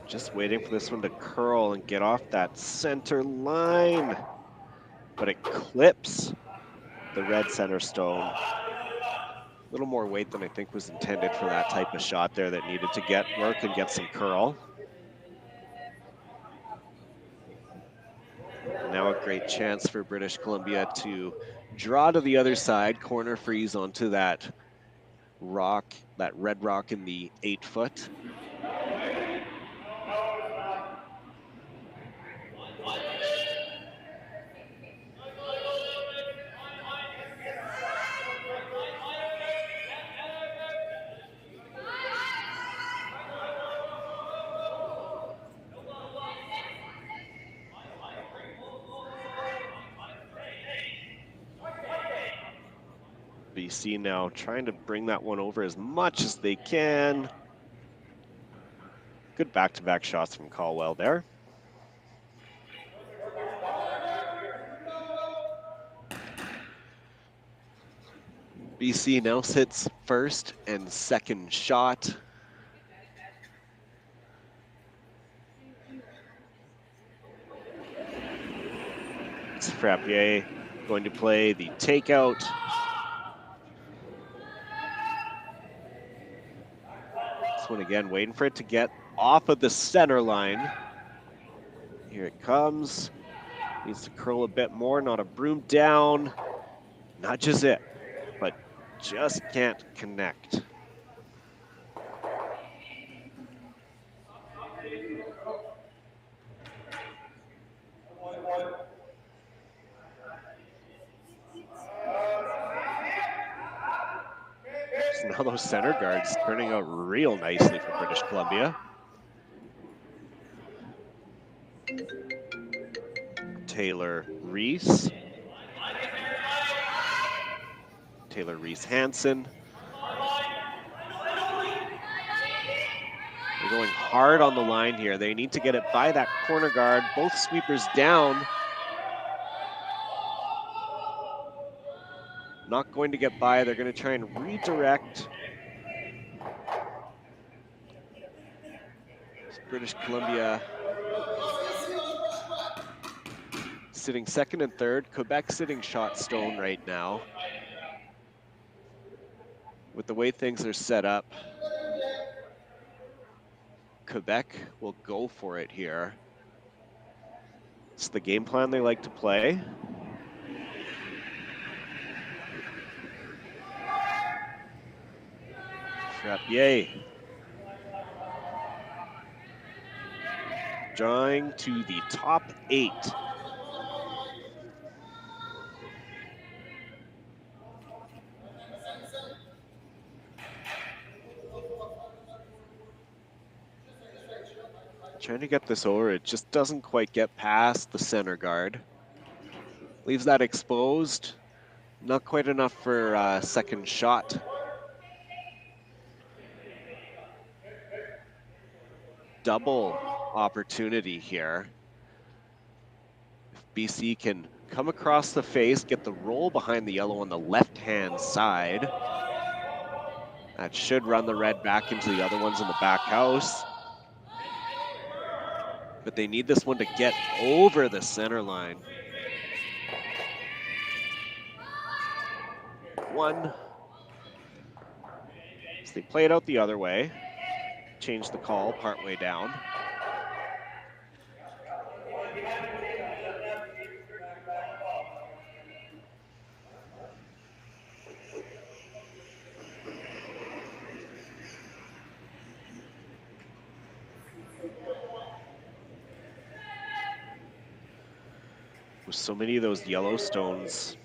Just waiting for this one to curl and get off that center line, but it clips the red center stone. A little more weight than I think was intended for that type of shot there that needed to get work and get some curl. Now a great chance for British Columbia to draw to the other side, corner freeze onto that rock, that red rock in the 8-foot. BC now trying to bring that one over as much as they can. Good back-to-back shots from Caldwell there. BC now sits first and second shot. It's Frappier going to play the takeout. This one again, waiting for it to get off of the center line. Here it comes. Needs to curl a bit more, not a broom down. Not just it, but just can't connect. So now those center guards turning out real nicely for British Columbia. Taylor Reese. Taylor Reese Hansen. They're going hard on the line here. They need to get it by that corner guard. Both sweepers down. Not going to get by. They're going to try and redirect. British Columbia sitting second and third. Quebec sitting shot stone right now. With the way things are set up, Quebec will go for it here. It's the game plan they like to play. Frappier drawing to the top 8. Trying to get this over, it just doesn't quite get past the center guard. Leaves that exposed. Not quite enough for a second shot. Double opportunity here. If BC can come across the face, get the roll behind the yellow on the left-hand side. That should run the red back into the other ones in the back house. But they need this one to get over the center line. One. So they play it out the other way. Change the call partway down. With so many of those Yellowstones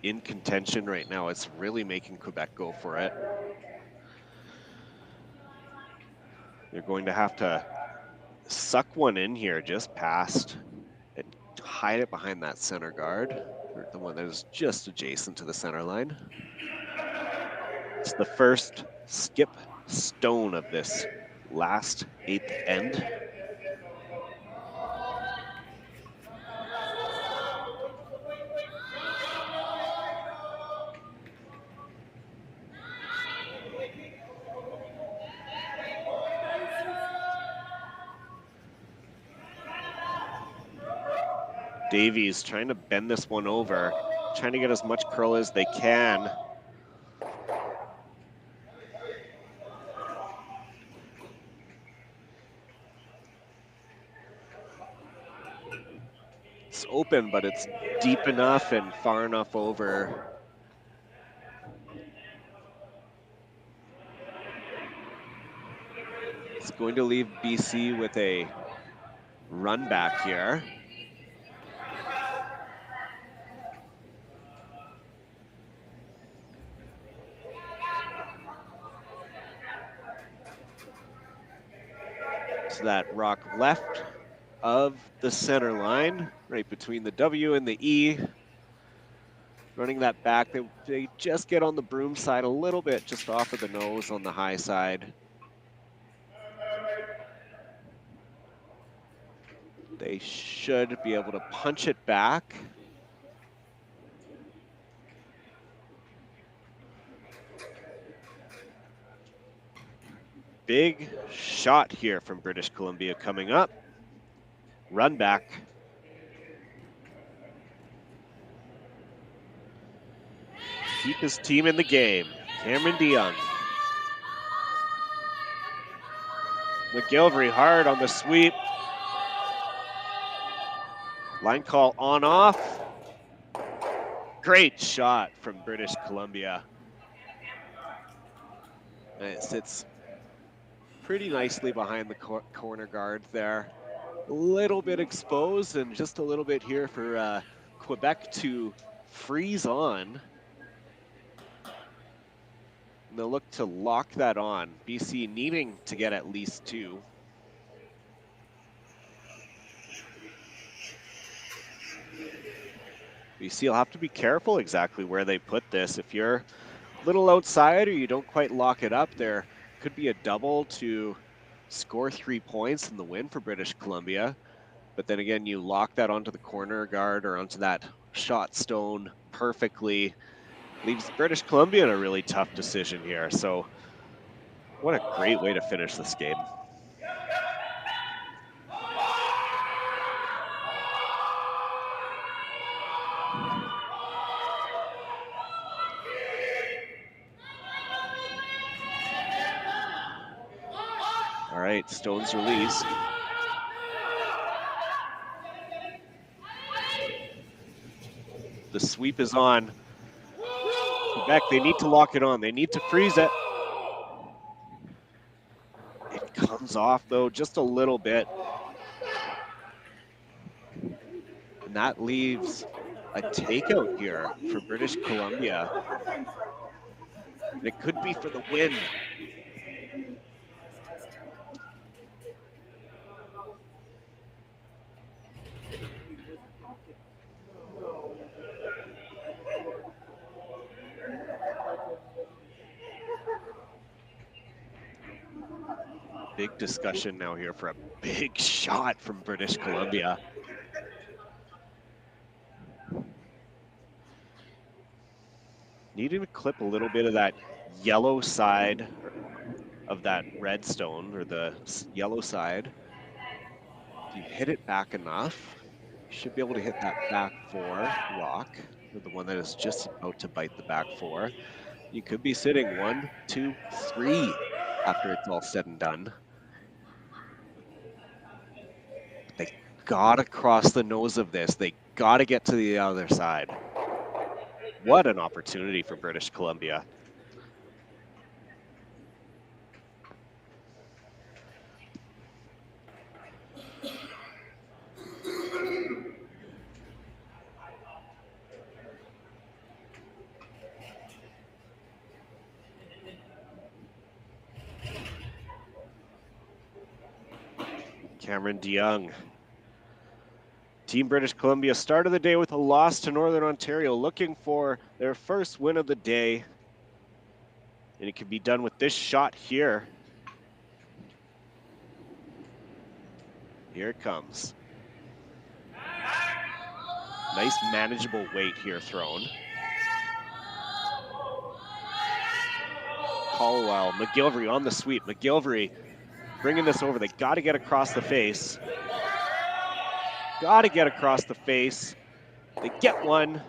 in contention right now, it's really making Quebec go for it. They're going to have to suck one in here just past and hide it behind that center guard, or the one that is just adjacent to the center line. It's the first skip stone of this last 8th end. Davies trying to bend this one over, trying to get as much curl as they can. It's open, but it's deep enough and far enough over. It's going to leave BC with a run back here. That rock left of the center line, right between the W and the E. Running that back, they just get on the broom side a little bit, just off of the nose on the high side. They should be able to punch it back. Big shot here from British Columbia coming up. Run back. Keep his team in the game. Cameron DeYoung. McGilvery hard on the sweep. Line call on off. Great shot from British Columbia. And it sits pretty nicely behind the corner guard there. A little bit exposed and just a little bit here for Quebec to freeze on. And they'll look to lock that on. BC needing to get at least 2. BC will have to be careful exactly where they put this. If you're a little outside or you don't quite lock it up, there could be a double to score 3 points in the win for British Columbia. But then again, you lock that onto the corner guard or onto that shot stone perfectly, leaves British Columbia in a really tough decision here. So what a great way to finish this game. All right, Stones released. The sweep is on. Quebec, they need to lock it on. They need to freeze it. It comes off, though, just a little bit. And that leaves a takeout here for British Columbia. And it could be for the win. Big discussion now here for a big shot from British Columbia. Needing to clip a little bit of that yellow side of that red stone, or the yellow side. If you hit it back enough, you should be able to hit that back four rock, or the one that is just about to bite the back four. You could be sitting 1, 2, 3 after it's all said and done. They gotta cross the nose of this. They gotta get to the other side. What an opportunity for British Columbia. Cameron DeYoung. Team British Columbia started the day with a loss to Northern Ontario, looking for their first win of the day. And it can be done with this shot here. Here it comes. Nice manageable weight here thrown. Caldwell, McGilvery on the sweep. McGilvery bringing this over. They got to get across the face. Got to get across the face. They get one.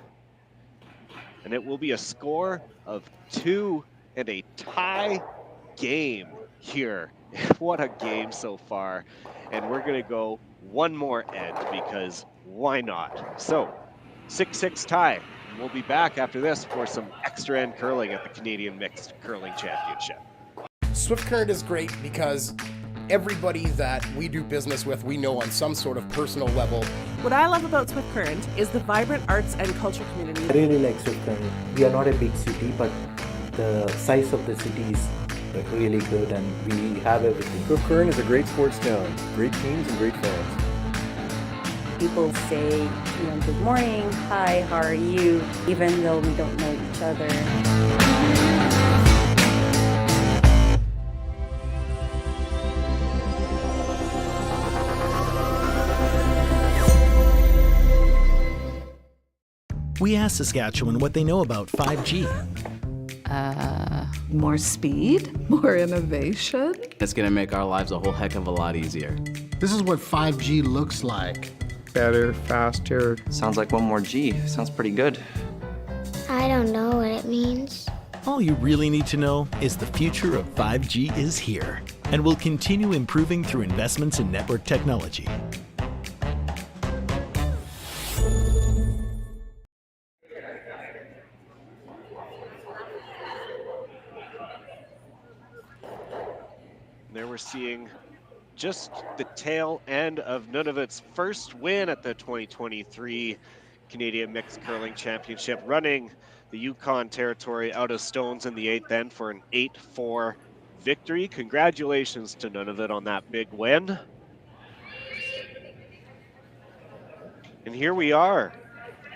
And it will be a score of 2 and a tie game here. What a game so far. And we're going to go one more end because why not? So 6-6 tie. And we'll be back after this for some extra end curling at the Canadian Mixed Curling Championship. Swift Current is great because everybody that we do business with, we know on some sort of personal level. What I love about Swift Current is the vibrant arts and culture community. I really like Swift Current. We are not a big city, but the size of the city is really good and we have everything. Swift Current is a great sports town, great teams and great fans. People say, good morning, hi, how are you, even though we don't know each other. We asked Saskatchewan what they know about 5G. More speed, more innovation. It's gonna make our lives a whole heck of a lot easier. This is what 5G looks like. Better, faster. Sounds like one more G. Sounds pretty good. I don't know what it means. All you really need to know is the future of 5G is here and will continue improving through investments in network technology. There we're seeing just the tail end of Nunavut's first win at the 2023 Canadian Mixed Curling Championship, running the Yukon territory out of Stones in the 8th end for an 8-4 victory. Congratulations to Nunavut on that big win. And here we are,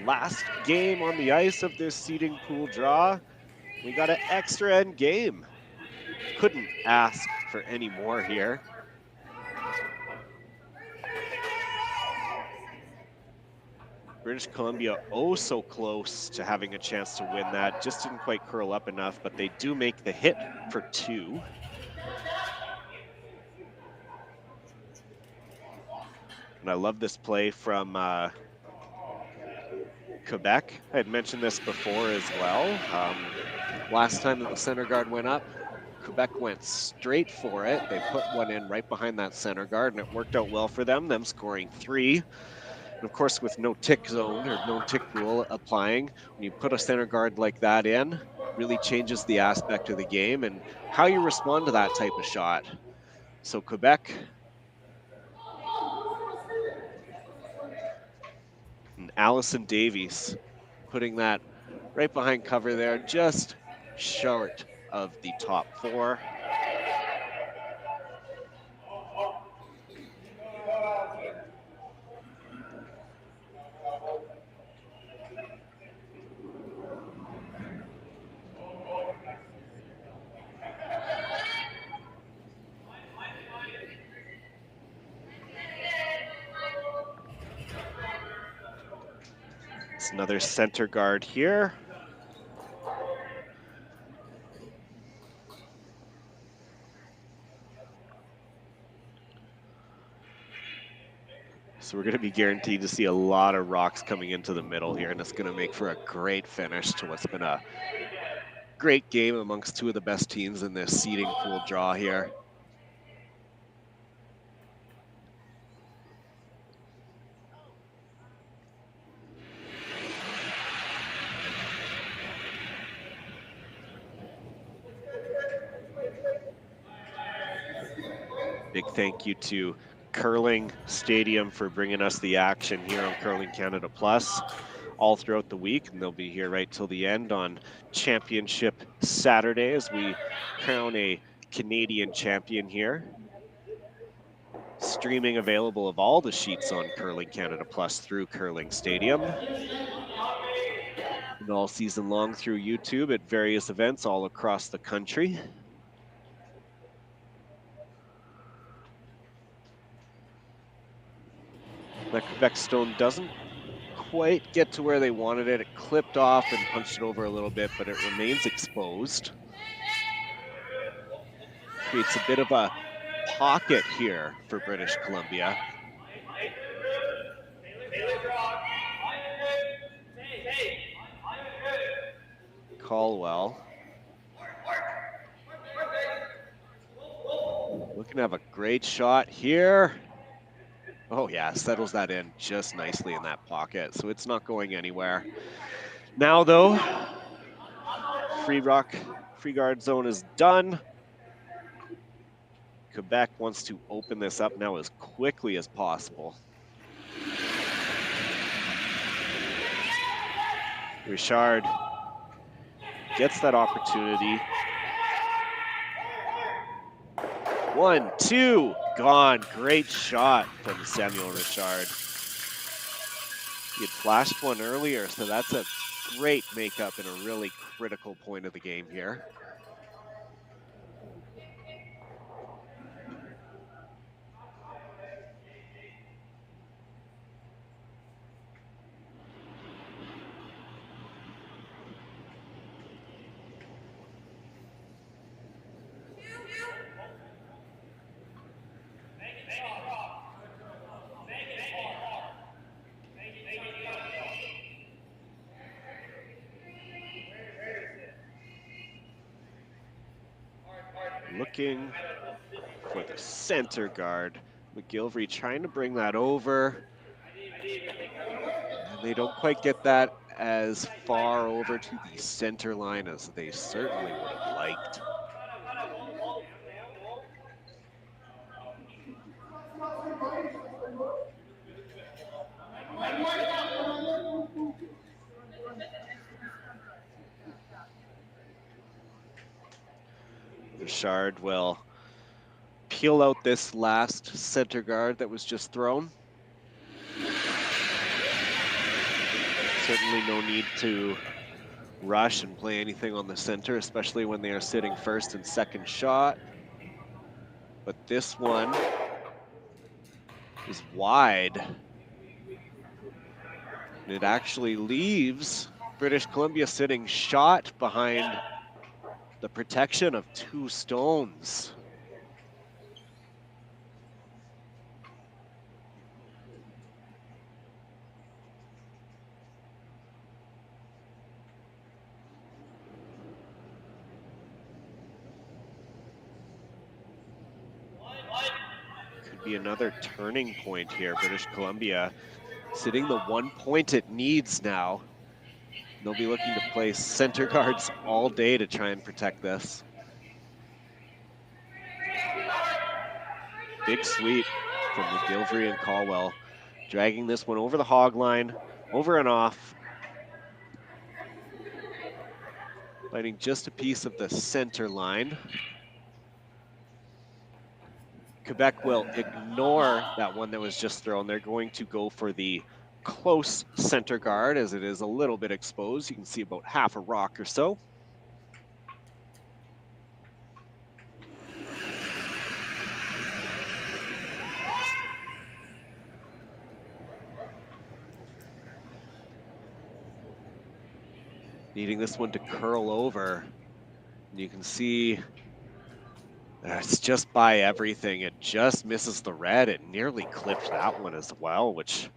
last game on the ice of this seeding pool draw. We got an extra end game. Couldn't ask for any more here. British Columbia oh so close to having a chance to win that. Just didn't quite curl up enough, but they do make the hit for 2. And I love this play from Quebec. I had mentioned this before as well. Last time that the center guard went up, Quebec went straight for it. They put one in right behind that center guard, and it worked out well for them, scoring 3. And of course, with no tick zone or no tick rule applying, when you put a center guard like that in, really changes the aspect of the game and how you respond to that type of shot. So Quebec and Allison Davies putting that right behind cover there, just short of the top 4. It's another center guard here. So we're going to be guaranteed to see a lot of rocks coming into the middle here, and it's going to make for a great finish to what's been a great game amongst 2 of the best teams in this seeding pool draw here. Big thank you to Curling Stadium for bringing us the action here on Curling Canada Plus all throughout the week, and they'll be here right till the end on Championship Saturday as we crown a Canadian champion here. Streaming available of all the sheets on Curling Canada Plus through Curling Stadium. And all season long through YouTube at various events all across the country. That Quebec stone doesn't quite get to where they wanted it. It clipped off and punched it over a little bit, but it remains exposed. Creates a bit of a pocket here for British Columbia. Caldwell looking to have a great shot here. Oh yeah, settles that in just nicely in that pocket, so it's not going anywhere. Now though, free guard zone is done. Quebec wants to open this up now as quickly as possible. Richard gets that opportunity. 1, 2, gone. Great shot from Samuel Richard. He had flashed one earlier, so that's a great makeup in a really critical point of the game here. Looking for the center guard. McGilvery trying to bring that over. And they don't quite get that as far over to the center line as they certainly would have liked. Richard will peel out this last center guard that was just thrown. Certainly no need to rush and play anything on the center, especially when they are sitting first and second shot. But this one is wide. And it actually leaves British Columbia sitting shot behind the protection of 2 stones. Could be another turning point here. British Columbia sitting the 1 point it needs now. They'll be looking to place center guards all day to try and protect this. Big sweep from McGillivray and Caldwell, dragging this one over the hog line, over and off. Fighting just a piece of the center line. Quebec will ignore that one that was just thrown. They're going to go for the close center guard as it is a little bit exposed. You can see about half a rock or so. Needing this one to curl over. And you can see it's just by everything. It just misses the red. It nearly clipped that one as well, which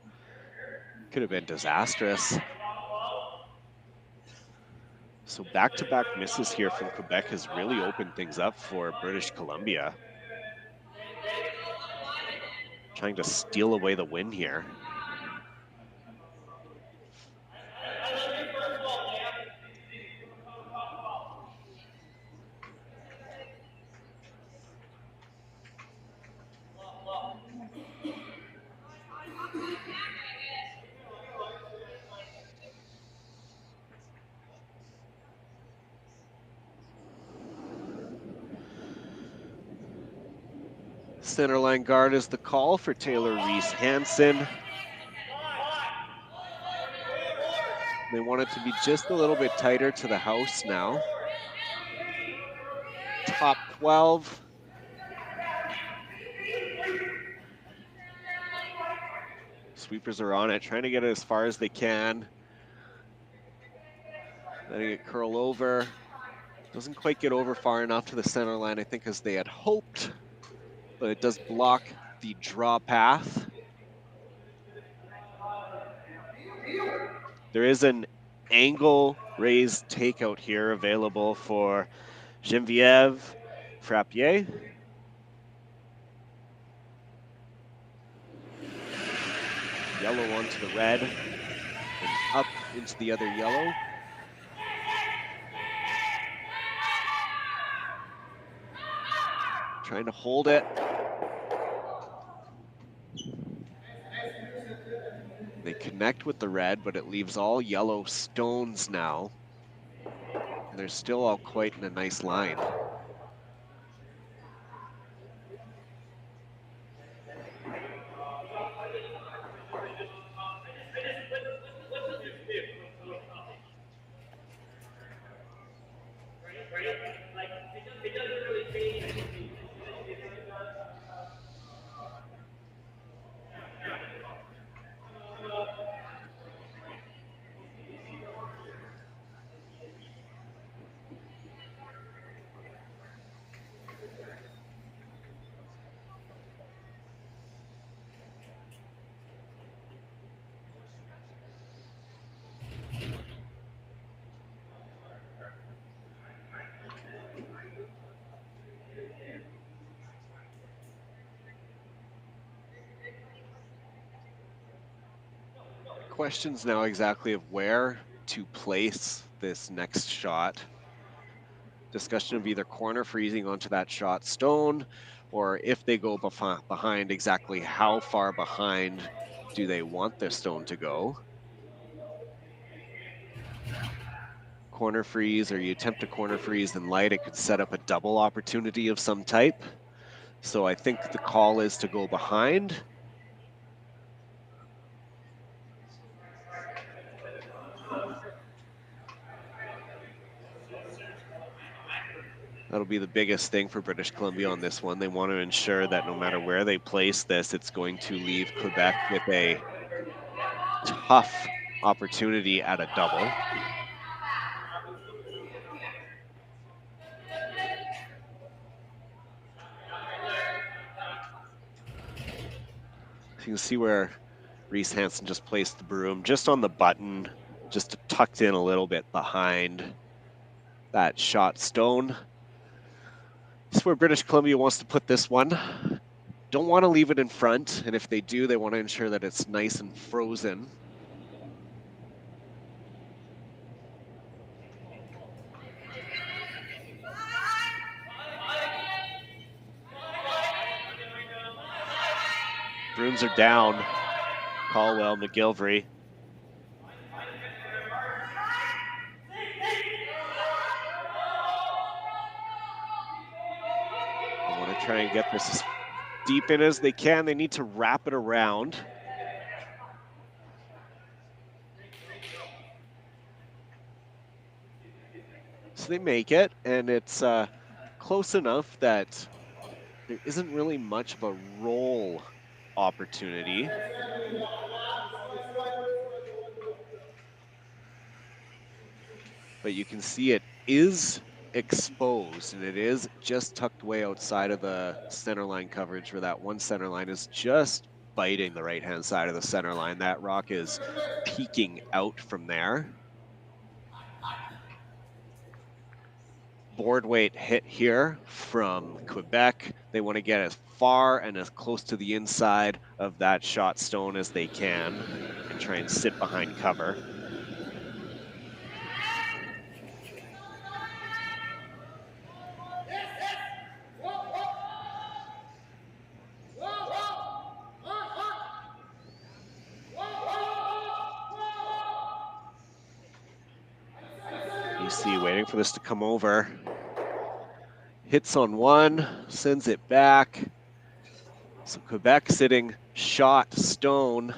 could have been disastrous. So back-to-back misses here from Quebec has really opened things up for British Columbia. Trying to steal away the win here. Centerline guard is the call for Taylor Reese Hansen. They want it to be just a little bit tighter to the house now. Top 12. Sweepers are on it, trying to get it as far as they can. Letting it curl over. Doesn't quite get over far enough to the center line, I think, as they had hoped. But it does block the draw path. There is an angle raised takeout here available for Geneviève Frappier. Yellow onto the red and up into the other yellow. Trying to hold it. They connect with the red, but it leaves all yellow stones now. And they're still all quite in a nice line. Questions now exactly of where to place this next shot. Discussion of either corner freezing onto that shot stone, or if they go behind, exactly how far behind do they want their stone to go. Corner freeze, or you attempt to corner freeze and light, it could set up a double opportunity of some type. So I think the call is to go behind. That'll be the biggest thing for British Columbia on this one. They want to ensure that no matter where they place this, it's going to leave Quebec with a tough opportunity at a double. You can see where Reese Hansen just placed the broom just on the button, just tucked in a little bit behind that shot stone. This is where British Columbia wants to put this one. Don't want to leave it in front, and if they do, they want to ensure that it's nice and frozen. Brooms are down. Caldwell, McGilvery. They want to try and get this as deep in as they can. They need to wrap it around. So they make it, and it's close enough that there isn't really much of a roll opportunity. But you can see it is exposed, and it is just tucked way outside of the center line coverage, where that one center line is just biting the right-hand side of the center line. That rock is peeking out from there. Board weight hit here from Quebec. They want to get as far and as close to the inside of that shot stone as they can and try and sit behind cover. You see, waiting for this to come over. Hits on one, sends it back. So Quebec sitting shot stone.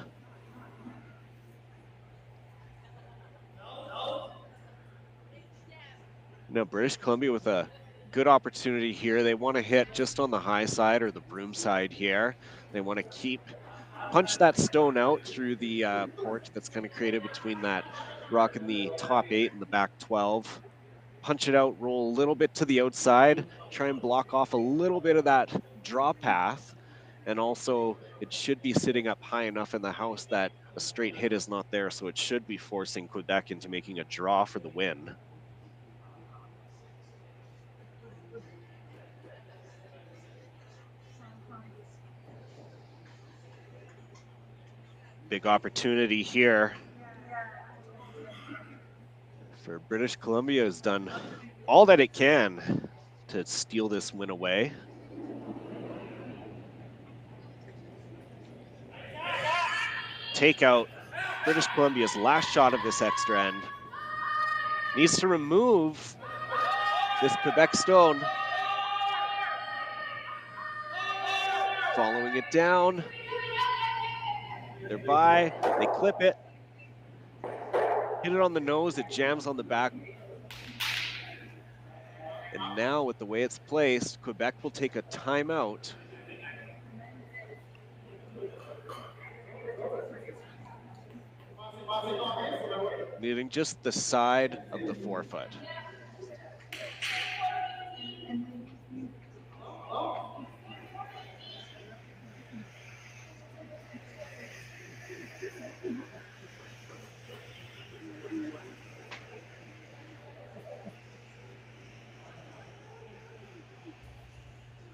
Now British Columbia with a good opportunity here. They want to hit just on the high side or the broom side here. They want to punch that stone out through the port that's kind of created between that rock in the top 8 and the back 12. Punch it out, roll a little bit to the outside, try and block off a little bit of that draw path. And also, it should be sitting up high enough in the house that a straight hit is not there, so it should be forcing Quebec into making a draw for the win. Big opportunity here. For British Columbia has done all that it can to steal this win away. Take out British Columbia's last shot of this extra end. Needs to remove this Quebec stone. Following it down. They're by, they clip it. Hit it on the nose, it jams on the back. And now with the way it's placed, Quebec will take a timeout. Leaving just the side of the 4-foot.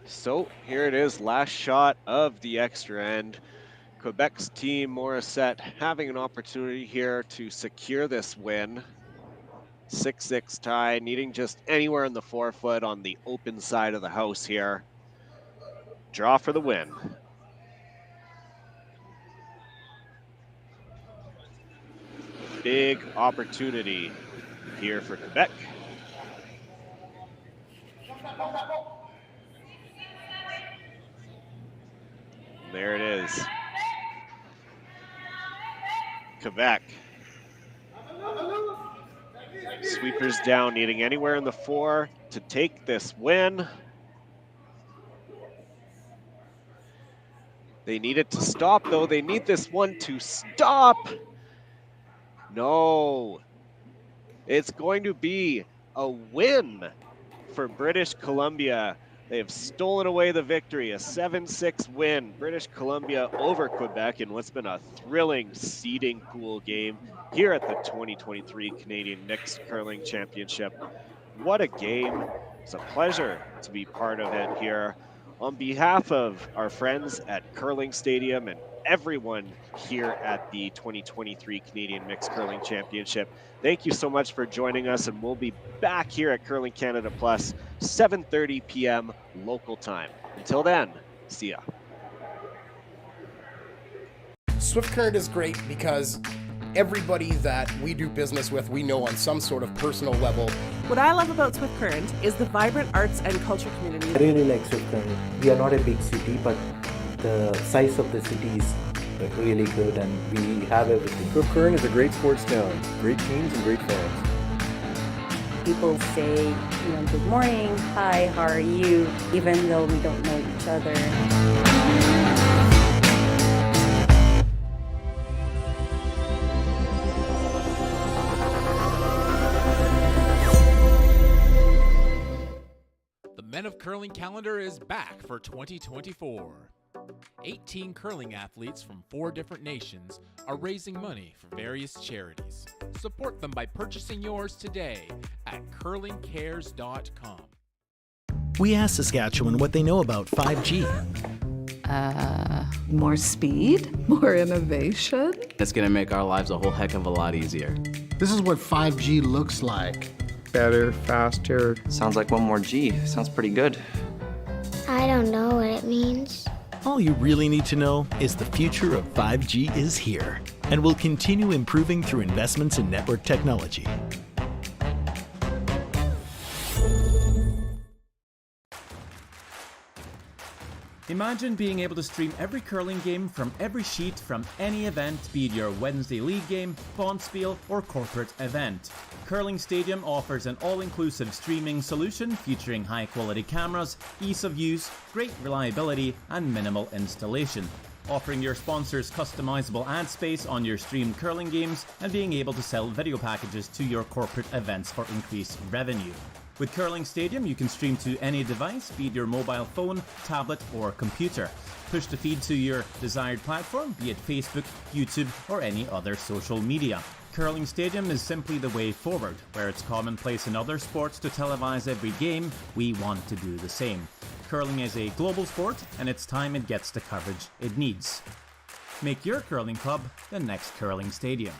So here it is, last shot of the extra end. Quebec's team, Morissette, having an opportunity here to secure this win. 6-6 tie, needing just anywhere in the 4-foot on the open side of the house here. Draw for the win. Big opportunity here for Quebec. There it is. Quebec. Sweepers down, needing anywhere in the 4 to take this win. They need it to stop, though. They need this one to stop. No. It's going to be a win for British Columbia. They have stolen away the victory, a 7-6 win. British Columbia over Quebec in what's been a thrilling seeding pool game here at the 2023 Canadian Mixed Curling Championship. What a game. It's a pleasure to be part of it here. On behalf of our friends at Curling Stadium and everyone here at the 2023 Canadian Mixed Curling Championship, thank you so much for joining us, and we'll be back here at Curling Canada Plus, 7:30 p.m. local time. Until then, see ya. Swift Current is great because everybody that we do business with, we know on some sort of personal level. What I love about Swift Current is the vibrant arts and culture community. I really like Swift Current. We are not a big city, but the size of the city is really good, and we have everything. Swift Current is a great sports town, great teams and great fans. People say, good morning, hi, how are you, even though we don't know each other. The Men of Curling calendar is back for 2024. 18 curling athletes from 4 different nations are raising money for various charities. Support them by purchasing yours today at curlingcares.com. We asked Saskatchewan what they know about 5G. More speed, more innovation. It's going to make our lives a whole heck of a lot easier. This is what 5G looks like. Better, faster. Sounds like one more G. Sounds pretty good. I don't know what it means. All you really need to know is the future of 5G is here and will continue improving through investments in network technology. Imagine being able to stream every curling game from every sheet from any event, be it your Wednesday league game, bonspiel, or corporate event. Curling Stadium offers an all-inclusive streaming solution featuring high-quality cameras, ease of use, great reliability, and minimal installation. Offering your sponsors customizable ad space on your streamed curling games and being able to sell video packages to your corporate events for increased revenue. With Curling Stadium, you can stream to any device, be it your mobile phone, tablet, or computer. Push the feed to your desired platform, be it Facebook, YouTube, or any other social media. Curling Stadium is simply the way forward. Where it's commonplace in other sports to televise every game, we want to do the same. Curling is a global sport, and it's time it gets the coverage it needs. Make your curling club the next Curling Stadium.